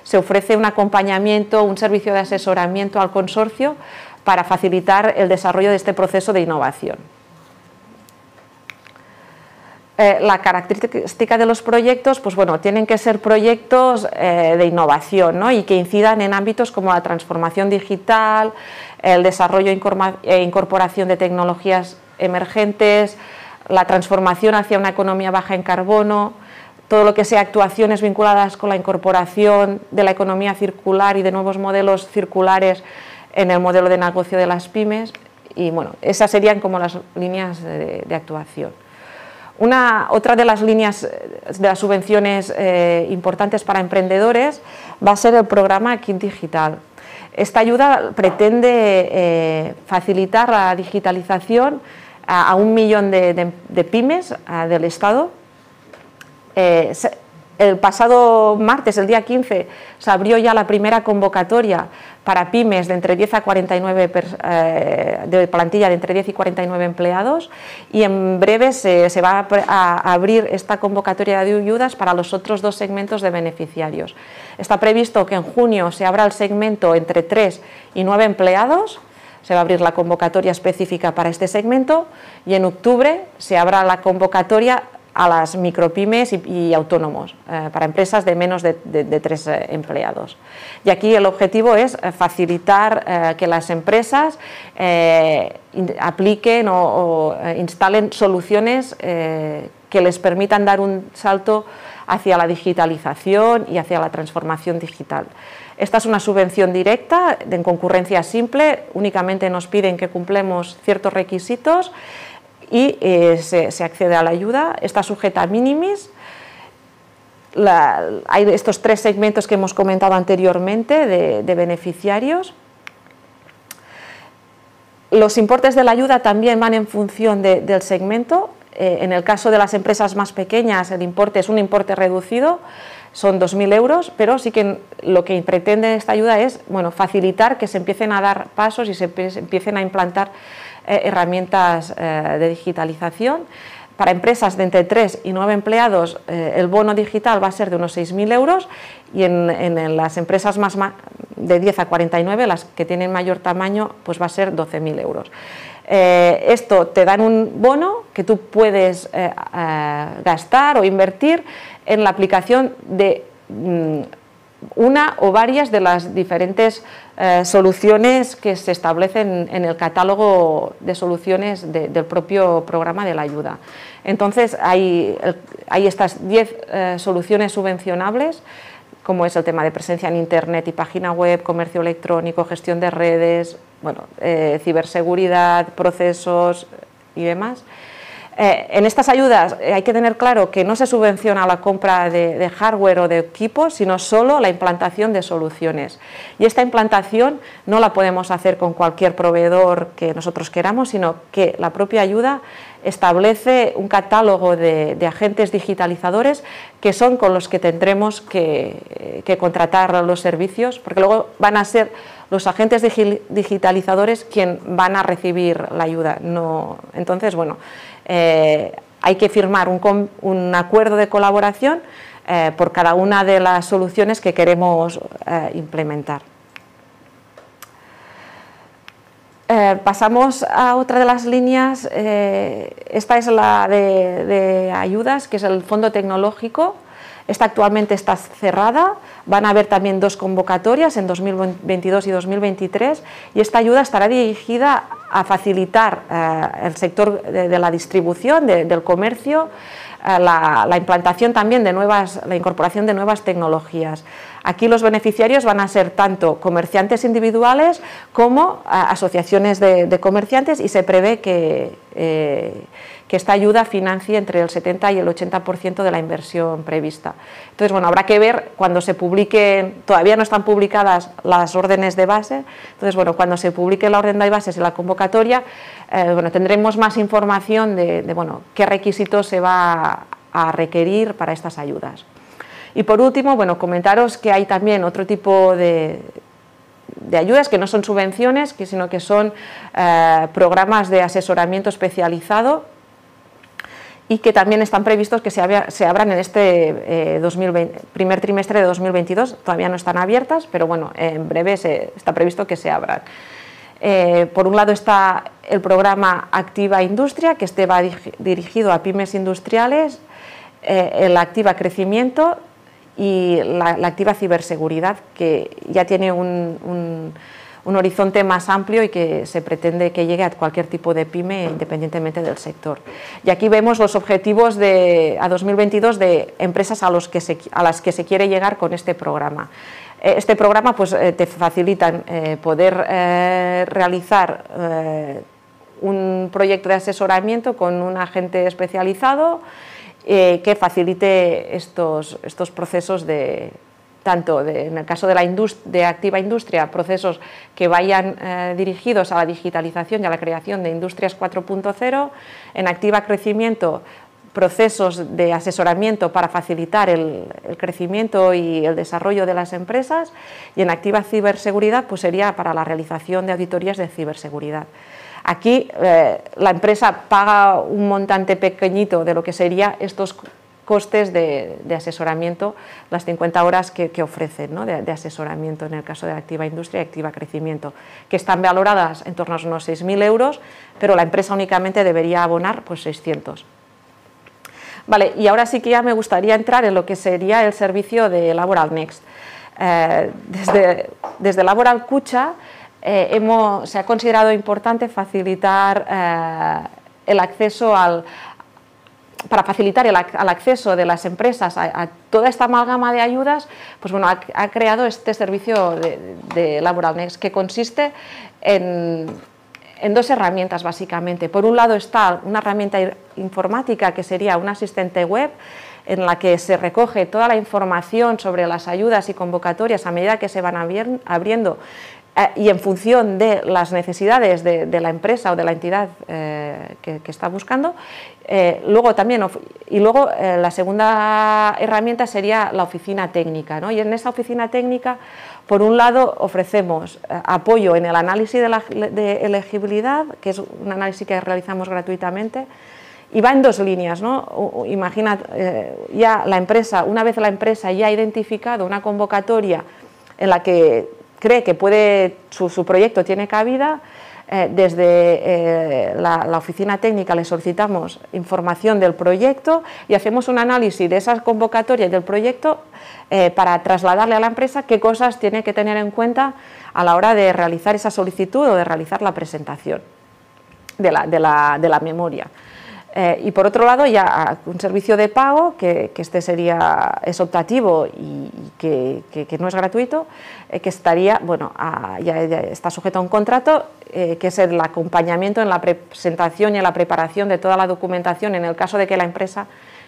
se ofrece un acompañamiento, un servicio de asesoramiento al consorcio para facilitar el desarrollo de este proceso de innovación. La característica de los proyectos, pues tienen que ser proyectos de innovación, ¿no? Y que incidan en ámbitos como la transformación digital, el desarrollo e incorporación de tecnologías emergentes, la transformación hacia una economía baja en carbono, todo lo que sea actuaciones vinculadas con la incorporación de la economía circular y de nuevos modelos circulares en el modelo de negocio de las pymes. Y esas serían como las líneas de actuación. Otra de las líneas de las subvenciones importantes para emprendedores va a ser el programa Kit Digital. Esta ayuda pretende facilitar la digitalización a 1 millón de pymes del Estado. El pasado martes, el día 15, se abrió ya la primera convocatoria para pymes de entre 10 a 49 de plantilla de entre 10 y 49 empleados, y en breve se va a abrir esta convocatoria de ayudas para los otros 2 segmentos de beneficiarios. Está previsto que en junio se abra el segmento entre 3 y 9 empleados. Se va a abrir la convocatoria específica para este segmento, y en octubre se abra la convocatoria a las micropymes y autónomos, para empresas de menos de 3 empleados. Y aquí el objetivo es facilitar que las empresas apliquen o instalen soluciones que les permitan dar un salto hacia la digitalización y hacia la transformación digital. Esta es una subvención directa, en concurrencia simple, únicamente nos piden que cumplamos ciertos requisitos y se accede a la ayuda. Está sujeta a minimis. Hay estos 3 segmentos que hemos comentado anteriormente de beneficiarios. Los importes de la ayuda también van en función del segmento. En el caso de las empresas más pequeñas, el importe es un importe reducido, son 2.000 euros, pero sí que lo que pretende esta ayuda es facilitar que se empiecen a dar pasos y se empiecen a implantar herramientas de digitalización. Para empresas de entre 3 y 9 empleados, el bono digital va a ser de unos 6.000 euros, y en las empresas más de 10 a 49, las que tienen mayor tamaño, pues va a ser 12.000 euros. Esto te dan un bono que tú puedes gastar o invertir en la aplicación de una o varias de las diferentes soluciones que se establecen en el catálogo de soluciones del propio programa de la ayuda. Entonces hay estas 10 soluciones subvencionables, como es el tema de presencia en Internet y página web, comercio electrónico, gestión de redes, ciberseguridad, procesos y demás. En estas ayudas hay que tener claro que no se subvenciona la compra de hardware o de equipos, sino solo la implantación de soluciones. Y esta implantación no la podemos hacer con cualquier proveedor que nosotros queramos, sino que la propia ayuda establece un catálogo de agentes digitalizadores que son con los que tendremos que contratar los servicios, porque luego van a ser los agentes digitalizadores quienes van a recibir la ayuda. Entonces, hay que firmar un acuerdo de colaboración por cada una de las soluciones que queremos implementar. Pasamos a otra de las líneas, esta es la de ayudas, que es el Fondo Tecnológico. Esta actualmente está cerrada, van a haber también 2 convocatorias en 2022 y 2023 y esta ayuda estará dirigida a facilitar el sector de la distribución, del comercio, la implantación también de la incorporación de nuevas tecnologías. Aquí los beneficiarios van a ser tanto comerciantes individuales como asociaciones de comerciantes y se prevé que esta ayuda financie entre el 70 y el 80% de la inversión prevista. Entonces, bueno, habrá que ver cuando se publiquen, todavía no están publicadas las órdenes de base, entonces, bueno, cuando se publique la orden de bases y la convocatoria, bueno, tendremos más información de bueno, qué requisitos se va a requerir para estas ayudas. Y por último, bueno, comentaros que hay también otro tipo de ayudas que no son subvenciones, sino que son programas de asesoramiento especializado y que también están previstos que se abran en este primer trimestre de 2022, todavía no están abiertas, pero bueno, en breve está previsto que se abran. Por un lado está el programa Activa Industria, que va dirigido a pymes industriales, el Activa Crecimiento y la Activa Ciberseguridad, que ya tiene un horizonte más amplio y que se pretende que llegue a cualquier tipo de pyme independientemente del sector. Y aquí vemos los objetivos a 2022 de empresas a las que se quiere llegar con este programa. Este programa pues, te facilita poder realizar un proyecto de asesoramiento con un agente especializado que facilite estos procesos tanto en el caso de Activa Industria, procesos que vayan dirigidos a la digitalización y a la creación de Industrias 4.0, en Activa Crecimiento, procesos de asesoramiento para facilitar el crecimiento y el desarrollo de las empresas, y en Activa Ciberseguridad pues sería para la realización de auditorías de ciberseguridad. Aquí la empresa paga un montante pequeñito de lo que serían estos costes de asesoramiento, las 50 horas que ofrecen, ¿no? de asesoramiento en el caso de Activa Industria y Activa Crecimiento, que están valoradas en torno a unos 6.000 euros, pero la empresa únicamente debería abonar pues 600. Vale, y ahora sí que ya me gustaría entrar en lo que sería el servicio de Laboral Next. Desde Laboral Kutxa se ha considerado importante facilitar el acceso para facilitar el acceso de las empresas a toda esta amalgama de ayudas, pues bueno, ha creado este servicio de Laboral Next, que consiste en 2 herramientas básicamente. Por un lado está una herramienta informática que sería un asistente web, en la que se recoge toda la información sobre las ayudas y convocatorias a medida que se van abriendo y en función de las necesidades de la empresa o de la entidad que está buscando. La segunda herramienta sería la oficina técnica, ¿no? Y en esa oficina técnica, por un lado, ofrecemos apoyo en el análisis de elegibilidad, que es un análisis que realizamos gratuitamente, y va en 2 líneas, ¿no? Imagina, ya una vez la empresa ya ha identificado una convocatoria en la que cree que su proyecto tiene cabida, desde la oficina técnica le solicitamos información del proyecto y hacemos un análisis de esas convocatorias del proyecto para trasladarle a la empresa qué cosas tiene que tener en cuenta a la hora de realizar esa solicitud o de realizar la presentación de la memoria. Y por otro lado, ya un servicio de pago, que este es optativo y que no es gratuito, que estaría, bueno, ya está sujeto a un contrato, que es el acompañamiento en la presentación y en la preparación de toda la documentación en el caso de que la empresa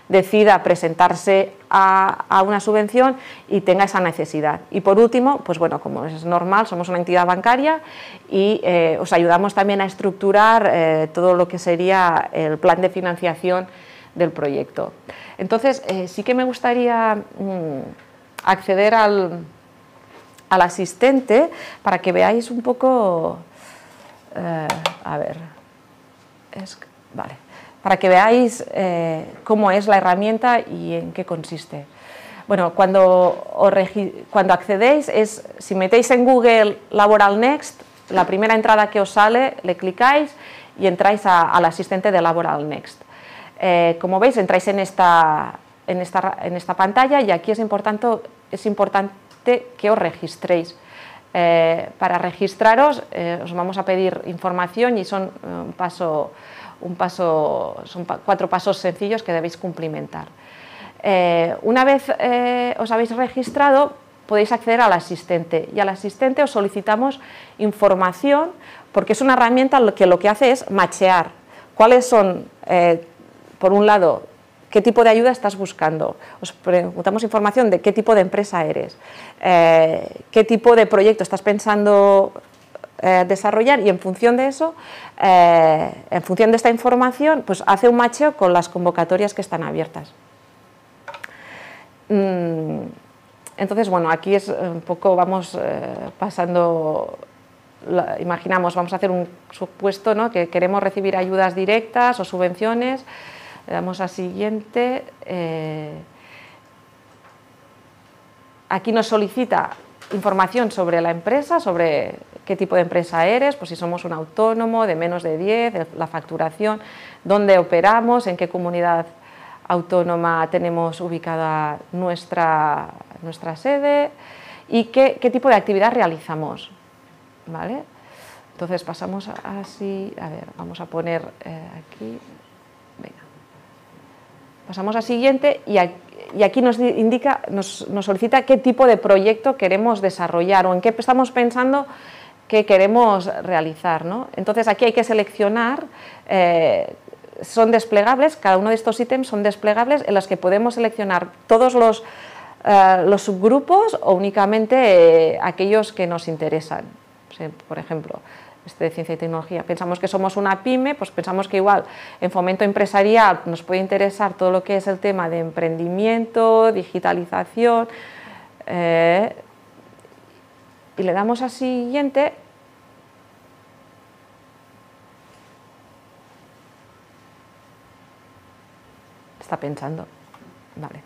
decida presentarse a una subvención y tenga esa necesidad. Y por último, pues bueno, como es normal, somos una entidad bancaria y os ayudamos también a estructurar todo lo que sería el plan de financiación del proyecto. Entonces, sí que me gustaría acceder al asistente para que veáis un poco, a ver, vale. para que veáis cómo es la herramienta y en qué consiste. Bueno, cuando accedéis, si metéis en Google Laboral Next, la primera entrada que os sale, le clicáis y entráis al asistente de Laboral Next. Como veis, entráis en esta pantalla y aquí es importante que os registréis. Para registraros os vamos a pedir información y son 4 pasos sencillos que debéis cumplimentar. Una vez os habéis registrado, podéis acceder al asistente y al asistente os solicitamos información porque es una herramienta que lo que hace es machear cuáles son, por un lado, qué tipo de ayuda estás buscando. Os preguntamos información de qué tipo de empresa eres, qué tipo de proyecto estás pensando desarrollar y en función de eso, en función de esta información, pues hace un macheo con las convocatorias que están abiertas. Entonces, bueno, aquí es un poco, vamos pasando, imaginamos, vamos a hacer un supuesto, ¿no?, que queremos recibir ayudas directas o subvenciones. Le damos a siguiente. Aquí nos solicita información sobre la empresa, sobre qué tipo de empresa eres, pues si somos un autónomo de menos de 10, la facturación, dónde operamos, en qué comunidad autónoma tenemos ubicada nuestra sede y qué tipo de actividad realizamos, ¿vale? Entonces pasamos así, a ver, vamos a poner aquí, venga. Pasamos a siguiente y aquí nos indica, nos solicita qué tipo de proyecto queremos desarrollar o en qué estamos pensando que queremos realizar, ¿no? Entonces aquí hay que seleccionar, son desplegables, cada uno de estos ítems son desplegables en los que podemos seleccionar todos los subgrupos o únicamente aquellos que nos interesan. Por ejemplo, de ciencia y tecnología, pensamos que somos una pyme, pues pensamos que igual en fomento empresarial nos puede interesar todo lo que es el tema de emprendimiento, digitalización, y le damos a siguiente. Está pensando, vale.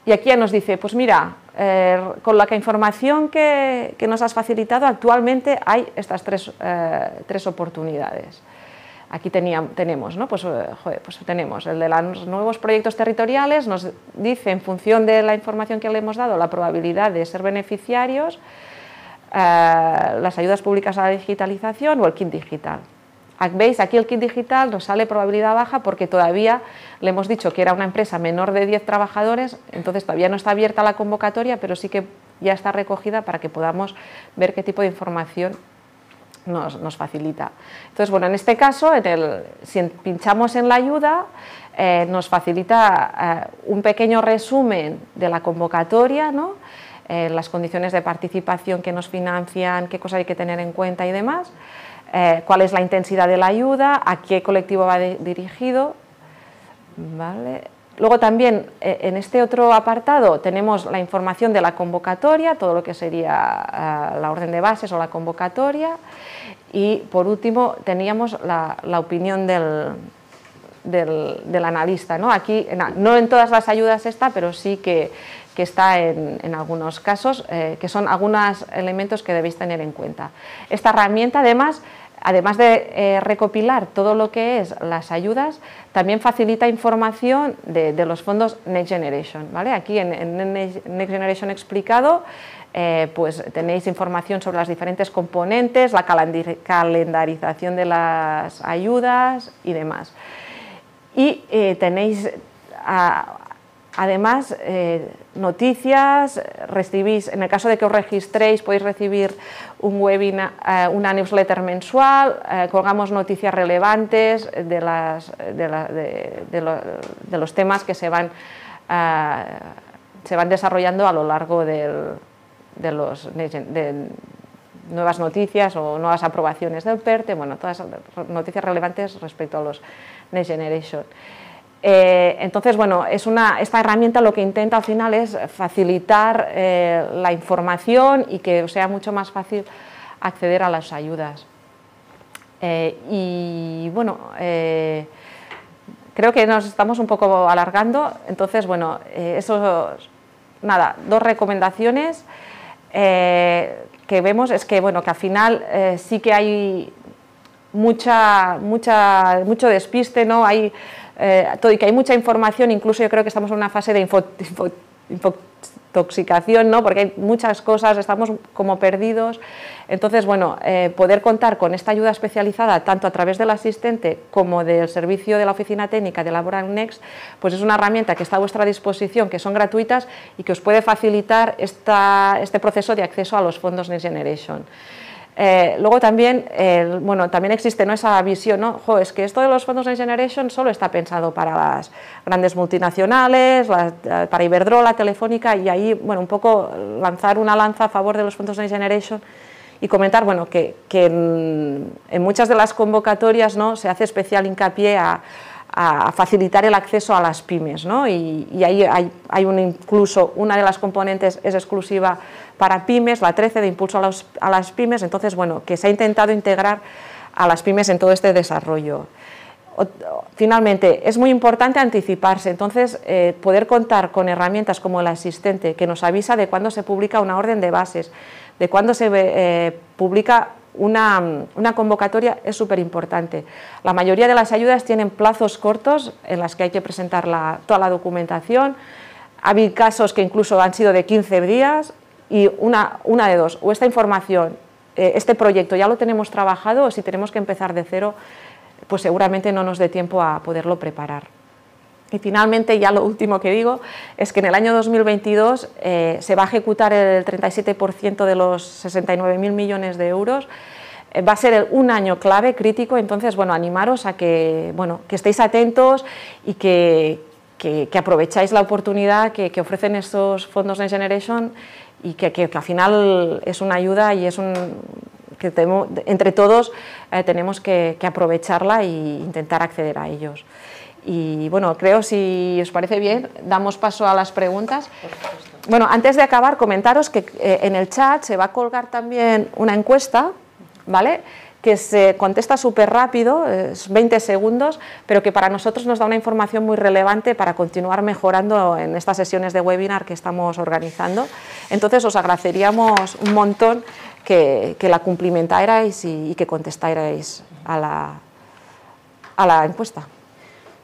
Y aquí ya nos dice, pues mira, con la información que nos has facilitado, actualmente hay estas tres oportunidades. Aquí tenemos, ¿no? pues tenemos el de los nuevos proyectos territoriales, nos dice en función de la información que le hemos dado la probabilidad de ser beneficiarios, las ayudas públicas a la digitalización o el kit digital. Veis, aquí el kit digital nos sale probabilidad baja porque todavía le hemos dicho que era una empresa menor de 10 trabajadores, entonces todavía no está abierta la convocatoria, pero sí que ya está recogida para que podamos ver qué tipo de información nos facilita. Entonces, bueno, en este caso, si pinchamos en la ayuda, nos facilita un pequeño resumen de la convocatoria, ¿no? Las condiciones de participación que nos financian, qué cosas hay que tener en cuenta y demás. Cuál es la intensidad de la ayuda, a qué colectivo va dirigido, ¿vale? Luego también en este otro apartado tenemos la información de la convocatoria, todo lo que sería la orden de bases o la convocatoria, y por último teníamos la opinión del analista, ¿no? Aquí no en todas las ayudas está, pero sí que está en algunos casos, que son algunos elementos que debéis tener en cuenta. Esta herramienta además de recopilar todo lo que es las ayudas, también facilita información de los fondos Next Generation, ¿vale? Aquí en Next Generation explicado, pues tenéis información sobre las diferentes componentes, la calendarización de las ayudas y demás. Y tenéis además noticias, recibís, en el caso de que os registréis, podéis recibir un webinar, una newsletter mensual, colgamos noticias relevantes de los temas que se van desarrollando a lo largo de nuevas noticias o nuevas aprobaciones del PERTE, bueno, todas las noticias relevantes respecto a los Next Generation. Entonces, bueno, esta herramienta lo que intenta al final es facilitar la información y que sea mucho más fácil acceder a las ayudas. Y bueno, creo que nos estamos un poco alargando, entonces, bueno, eso, nada, 2 recomendaciones que vemos es que, bueno, que al final sí que hay mucho despiste, ¿no? Hay todo, y que hay mucha información, incluso yo creo que estamos en una fase de infoxicación, ¿no? Porque hay muchas cosas, estamos como perdidos. Entonces, bueno, poder contar con esta ayuda especializada, tanto a través del asistente como del servicio de la oficina técnica de Laboral Next, pues es una herramienta que está a vuestra disposición, que son gratuitas y que os puede facilitar este proceso de acceso a los fondos Next Generation. Luego también, bueno, también existe, ¿no?, esa visión, ¿no? Jo, es que esto de los fondos Next Generation solo está pensado para las grandes multinacionales, para Iberdrola, Telefónica, y ahí, bueno, un poco lanzar una lanza a favor de los fondos Next Generation y comentar, bueno, que en muchas de las convocatorias, ¿no?, se hace especial hincapié a facilitar el acceso a las pymes, ¿no? Y ahí hay incluso una de las componentes es exclusiva para pymes, la 13 de impulso a las pymes, entonces, bueno, que se ha intentado integrar a las pymes en todo este desarrollo. Finalmente, es muy importante anticiparse, entonces poder contar con herramientas como el asistente, que nos avisa de cuándo se publica una orden de bases, de cuándo se publica una convocatoria, es súper importante. La mayoría de las ayudas tienen plazos cortos en las que hay que presentar toda la documentación. Ha habido casos que incluso han sido de 15 días y una de dos, o esta información, este proyecto ya lo tenemos trabajado, o si tenemos que empezar de cero, pues seguramente no nos dé tiempo a poderlo preparar. Y finalmente, ya lo último que digo, es que en el año 2022 se va a ejecutar el 37% de los 69.000 millones de euros. Va a ser un año clave, crítico, entonces, bueno, animaros a que, bueno, que estéis atentos y que aprovecháis la oportunidad que ofrecen estos fondos Next Generation y que al final es una ayuda y es que entre todos tenemos que aprovecharla e intentar acceder a ellos. Y bueno, creo, si os parece bien, damos paso a las preguntas. Bueno, antes de acabar, comentaros que en el chat se va a colgar también una encuesta, ¿vale?, que se contesta súper rápido, es 20 segundos, pero que para nosotros nos da una información muy relevante para continuar mejorando en estas sesiones de webinar que estamos organizando. Entonces, os agradeceríamos un montón que la cumplimentarais y que contestarais a la encuesta.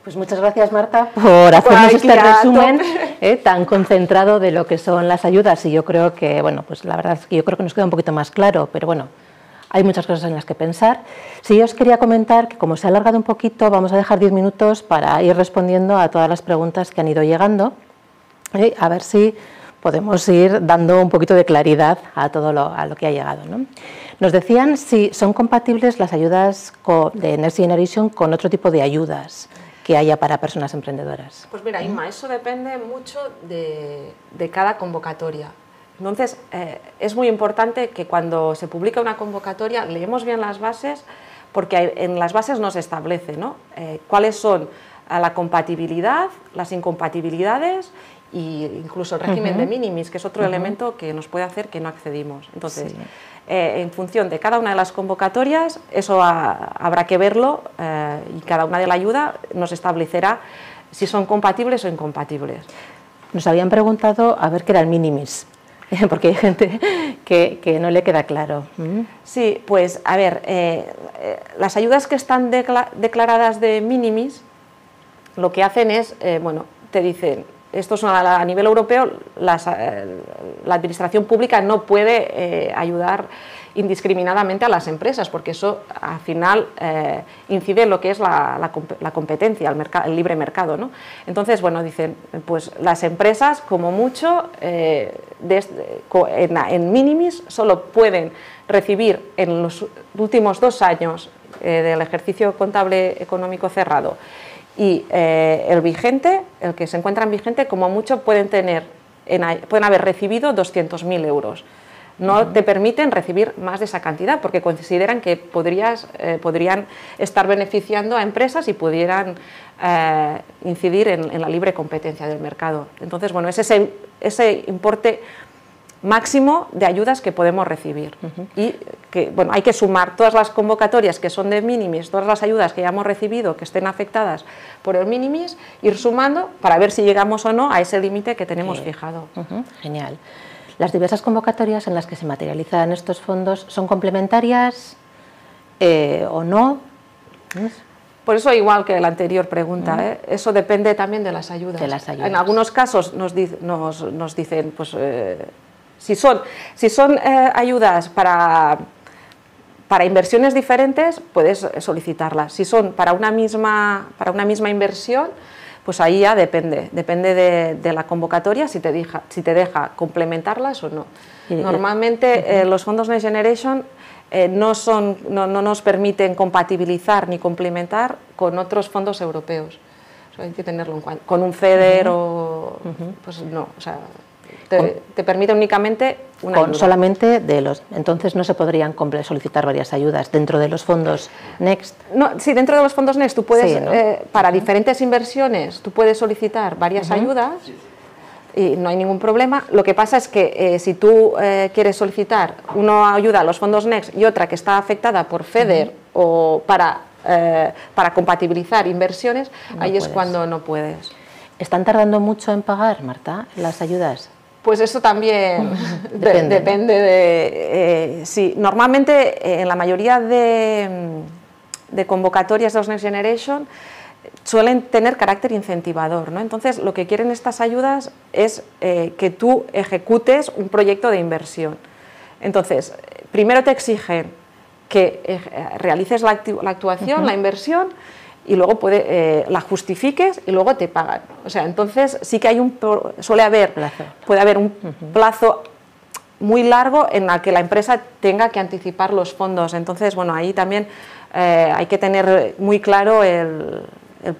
Pues muchas gracias, Marta, por hacernos este resumen tan concentrado de lo que son las ayudas, y yo creo que, bueno, pues la verdad es que yo creo que nos queda un poquito más claro, pero bueno, hay muchas cosas en las que pensar. Sí, yo os quería comentar que, como se ha alargado un poquito, vamos a dejar 10 minutos para ir respondiendo a todas las preguntas que han ido llegando, a ver si podemos ir dando un poquito de claridad a todo lo que ha llegado, ¿no? Nos decían si son compatibles las ayudas de Next Generation con otro tipo de ayudas que haya para personas emprendedoras. Pues mira, Inma, eso depende mucho de cada convocatoria. Entonces, es muy importante que cuando se publica una convocatoria leemos bien las bases, porque en las bases nos establece, ¿no?, cuáles son la compatibilidad, las incompatibilidades e incluso el régimen de minimis, que es otro elemento que nos puede hacer que no accedimos. Entonces, en función de cada una de las convocatorias, eso habrá que verlo, y cada una de la ayuda nos establecerá si son compatibles o incompatibles. Nos habían preguntado a ver qué era el minimis, porque hay gente que no le queda claro. Sí, pues a ver, las ayudas que están declaradas de minimis, lo que hacen es, bueno, te dicen, esto es a nivel europeo, la administración pública no puede ayudar indiscriminadamente a las empresas, porque eso al final incide en lo que es la competencia, el libre mercado, ¿no? Entonces, bueno, dicen, pues las empresas como mucho en minimis solo pueden recibir en los últimos 2 años del ejercicio contable económico cerrado y el vigente, el que se encuentra en vigente, como mucho pueden haber recibido 200.000 euros. No te permiten recibir más de esa cantidad porque consideran que podrían estar beneficiando a empresas y pudieran incidir en la libre competencia del mercado. Entonces, bueno, es ese importe máximo de ayudas que podemos recibir. Y que, bueno, hay que sumar todas las convocatorias que son de minimis, todas las ayudas que ya hemos recibido que estén afectadas por el minimis, ir sumando para ver si llegamos o no a ese límite que tenemos fijado. Genial. Las diversas convocatorias en las que se materializan estos fondos son complementarias o no. Por eso, igual que la anterior pregunta, eso depende también de las ayudas. En algunos casos nos dicen, pues, si son ayudas para inversiones diferentes, puedes solicitarlas. Si son para una misma inversión, pues ahí ya depende de la convocatoria si te deja complementarlas o no. Normalmente los fondos Next Generation no nos permiten compatibilizar ni complementar con otros fondos europeos. Eso hay que tenerlo en cuenta. Con un FEDER pues no, o sea, te permite únicamente una ayuda. Solamente de los... Entonces no se podrían solicitar varias ayudas dentro de los fondos Next. No, sí, dentro de los fondos Next tú puedes, para diferentes inversiones, tú puedes solicitar varias ayudas y no hay ningún problema. Lo que pasa es que si tú quieres solicitar una ayuda a los fondos Next y otra que está afectada por FEDER o para compatibilizar inversiones, ahí es cuando no puedes. ¿Están tardando mucho en pagar, Marta, las ayudas? Pues eso también depende de... sí, normalmente en la mayoría de convocatorias de los Next Generation suelen tener carácter incentivador, ¿no? Entonces, lo que quieren estas ayudas es que tú ejecutes un proyecto de inversión. Entonces, primero te exigen que realices la actuación, la inversión, y luego la justifiques y luego te pagan. O sea, entonces sí que puede haber un plazo muy largo en el que la empresa tenga que anticipar los fondos. Entonces, bueno, ahí también hay que tener muy claro el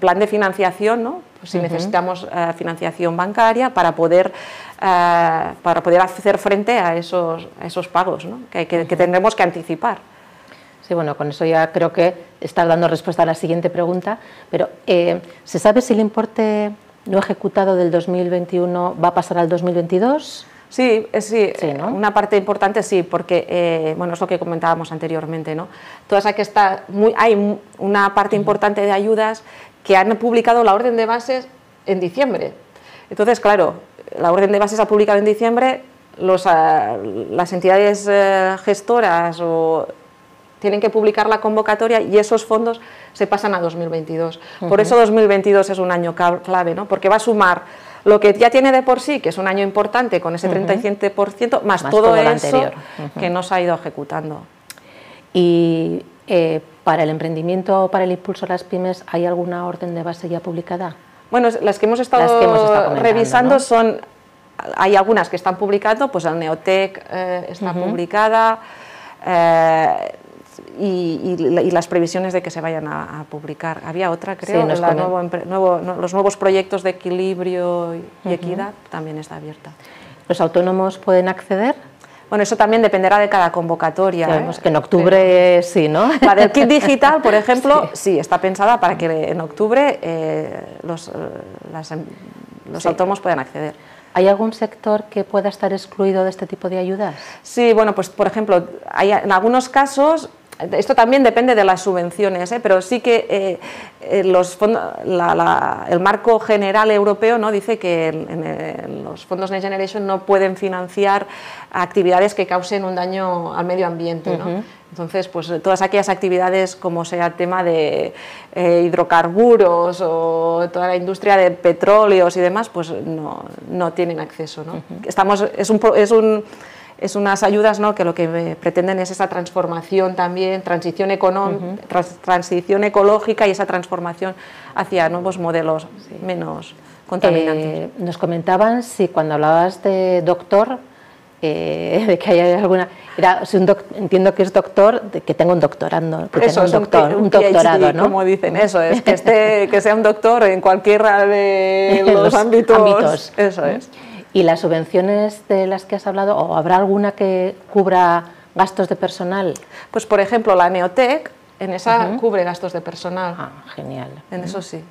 plan de financiación, ¿no? Pues si necesitamos financiación bancaria para poder hacer frente a esos pagos, ¿no? que tendremos que anticipar. Sí, bueno, con eso ya creo que estás dando respuesta a la siguiente pregunta, pero ¿se sabe si el importe no ejecutado del 2021 va a pasar al 2022? Sí, ¿no? Una parte importante sí, porque bueno, es lo que comentábamos anteriormente, ¿no? Hay una parte importante de ayudas que han publicado la orden de bases en diciembre. Entonces, claro, la orden de bases ha publicado en diciembre, las entidades gestoras tienen que publicar la convocatoria y esos fondos se pasan a 2022. Por eso 2022 es un año clave, ¿no? Porque va a sumar lo que ya tiene de por sí, que es un año importante con ese 37%, más todo eso anterior que no se ha ido ejecutando. ¿Y para el emprendimiento o para el impulso a las pymes hay alguna orden de base ya publicada? Bueno, las que hemos estado revisando, ¿no? Hay algunas que están publicando, pues el Neotec está publicada, y las previsiones de que se vayan a publicar. Había otra, creo, sí, los nuevos proyectos de equilibrio y equidad también está abierta. ¿Los autónomos pueden acceder? Bueno, eso también dependerá de cada convocatoria. Sabemos que en octubre sí, ¿no? La del kit digital, por ejemplo, sí está pensada para que en octubre los autónomos puedan acceder. ¿Hay algún sector que pueda estar excluido de este tipo de ayudas? Sí, bueno, pues por ejemplo, en algunos casos, esto también depende de las subvenciones, pero sí que el marco general europeo, ¿no? Dice que los fondos Next Generation no pueden financiar actividades que causen un daño al medio ambiente, ¿no? Entonces, pues todas aquellas actividades como sea el tema de hidrocarburos o toda la industria de petróleos y demás, pues no tienen acceso, ¿no? Es unas ayudas, ¿no? Que lo que pretenden es esa transformación también, transición ecológica y esa transformación hacia nuevos modelos menos contaminantes. Nos comentaban si cuando hablabas de doctor, de que hay alguna... entiendo que es doctor, que tenga un doctorado, un doctorado, PhD, ¿no? Como dicen, eso es, que sea un doctor en cualquiera de los ámbitos. Eso es. ¿Y las subvenciones de las que has hablado, o habrá alguna que cubra gastos de personal? Pues por ejemplo la Neotec, en esa cubre gastos de personal. Ah, genial. En eso sí.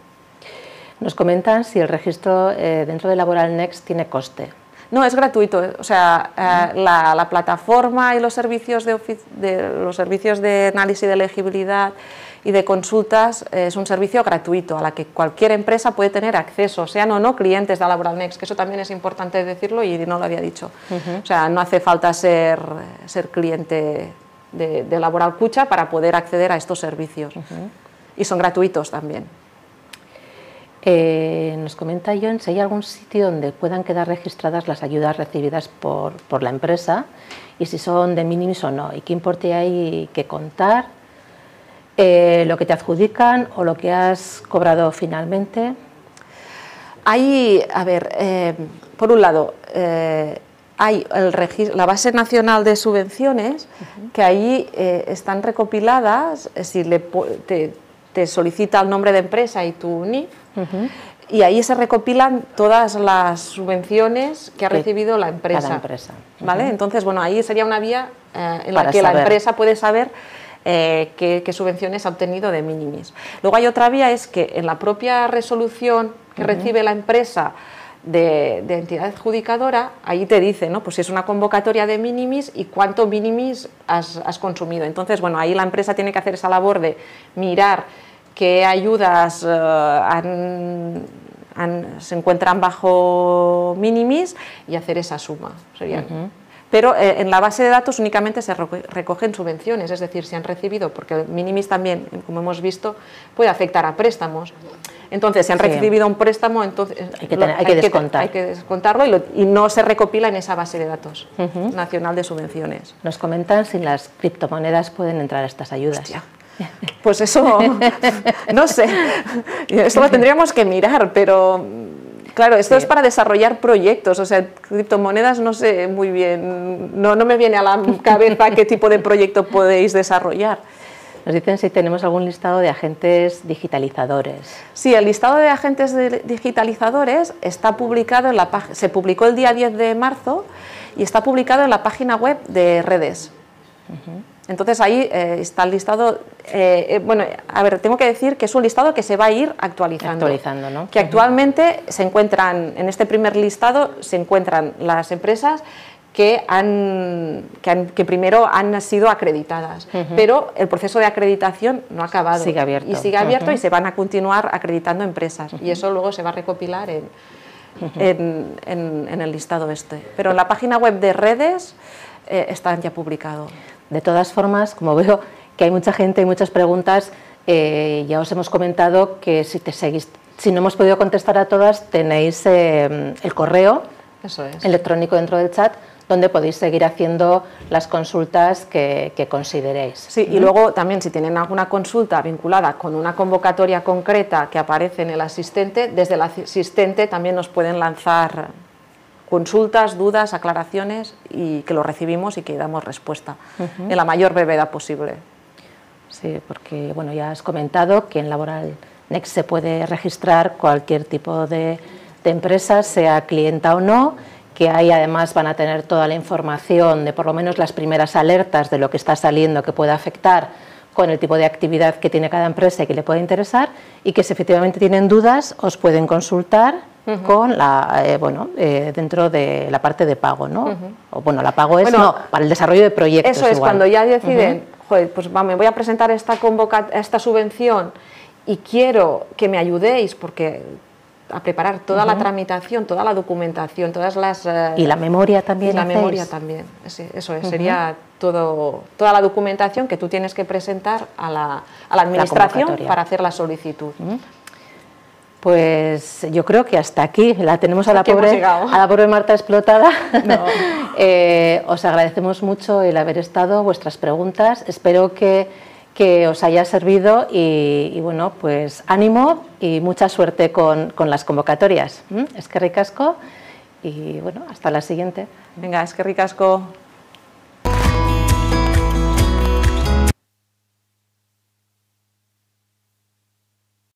Nos comentan si el registro dentro de Laboral Next tiene coste. No, es gratuito. O sea, la plataforma y los servicios de análisis de elegibilidad y de consultas es un servicio gratuito a la que cualquier empresa puede tener acceso, sean o no clientes de Laboral Next, que eso también es importante decirlo y no lo había dicho. O sea, no hace falta ser cliente de Laboral Kutxa para poder acceder a estos servicios. Y son gratuitos también. Nos comenta John si hay algún sitio donde puedan quedar registradas las ayudas recibidas por la empresa y si son de minimis o no, y qué importe hay que contar, lo que te adjudican o lo que has cobrado finalmente. Hay, a ver, por un lado, hay la base nacional de subvenciones, que ahí están recopiladas, si te solicita el nombre de empresa y tu NIF, y ahí se recopilan todas las subvenciones que ha recibido la empresa. Cada empresa. ¿Vale? Entonces, bueno, ahí sería una vía en la que la empresa puede saber qué subvenciones ha obtenido de minimis. Luego hay otra vía, es que en la propia resolución que recibe la empresa de entidad adjudicadora, ahí te dice, ¿no? Pues si es una convocatoria de minimis y cuánto minimis has consumido. Entonces, bueno, ahí la empresa tiene que hacer esa labor de mirar qué ayudas se encuentran bajo minimis y hacer esa suma. Pero en la base de datos únicamente se recogen subvenciones, es decir, si han recibido, porque el minimis también, como hemos visto, puede afectar a préstamos. Entonces, si han recibido un préstamo, entonces hay que descontarlo y no se recopila en esa base de datos nacional de subvenciones. Nos comentan si las criptomonedas pueden entrar a estas ayudas. Hostia. Pues eso, no sé, esto lo tendríamos que mirar, pero claro, esto es para desarrollar proyectos, o sea, criptomonedas no sé muy bien, no me viene a la cabeza qué tipo de proyecto podéis desarrollar. Nos dicen si tenemos algún listado de agentes digitalizadores. Sí, el listado de agentes digitalizadores está publicado en la página, se publicó el día 10 de marzo y está publicado en la página web de Redes. Entonces ahí está el listado, bueno, a ver, tengo que decir que es un listado que se va a ir actualizando. ¿No? Que actualmente se encuentran, en este primer listado, se encuentran las empresas que primero han sido acreditadas, pero el proceso de acreditación no ha acabado. Sigue abierto. Y sigue abierto y se van a continuar acreditando empresas y eso luego se va a recopilar en el listado este. Pero en la página web de Redes están ya publicados. De todas formas, como veo que hay mucha gente y muchas preguntas, ya os hemos comentado que si no hemos podido contestar a todas, tenéis el correo electrónico dentro del chat, donde podéis seguir haciendo las consultas que consideréis. Sí, y luego también si tienen alguna consulta vinculada con una convocatoria concreta que aparece en el asistente, desde el asistente también nos pueden lanzar consultas, dudas, aclaraciones y que lo recibimos y que damos respuesta en la mayor brevedad posible. Sí, porque bueno, ya has comentado que en Laboral Next se puede registrar cualquier tipo de empresa, sea clienta o no, que ahí además van a tener toda la información de por lo menos las primeras alertas de lo que está saliendo que puede afectar con el tipo de actividad que tiene cada empresa y que le puede interesar, y que si efectivamente tienen dudas os pueden consultar con dentro de la parte de pago, ¿no? O bueno, la pago es para el desarrollo de proyectos. Eso es igual. Cuando ya deciden, joder, pues me voy a presentar esta subvención y quiero que me ayudéis porque a preparar toda la tramitación, toda la documentación, todas las... y la memoria también. Y la memoria también, sí, eso es, sería toda la documentación que tú tienes que presentar a la administración para hacer la solicitud. Pues yo creo que hasta aquí la tenemos a la pobre Marta explotada. No. Os agradecemos mucho el haber estado, vuestras preguntas. Espero que os haya servido y bueno, pues ánimo y mucha suerte con las convocatorias. Eskerrik asko y bueno, hasta la siguiente. Venga, eskerrik asko.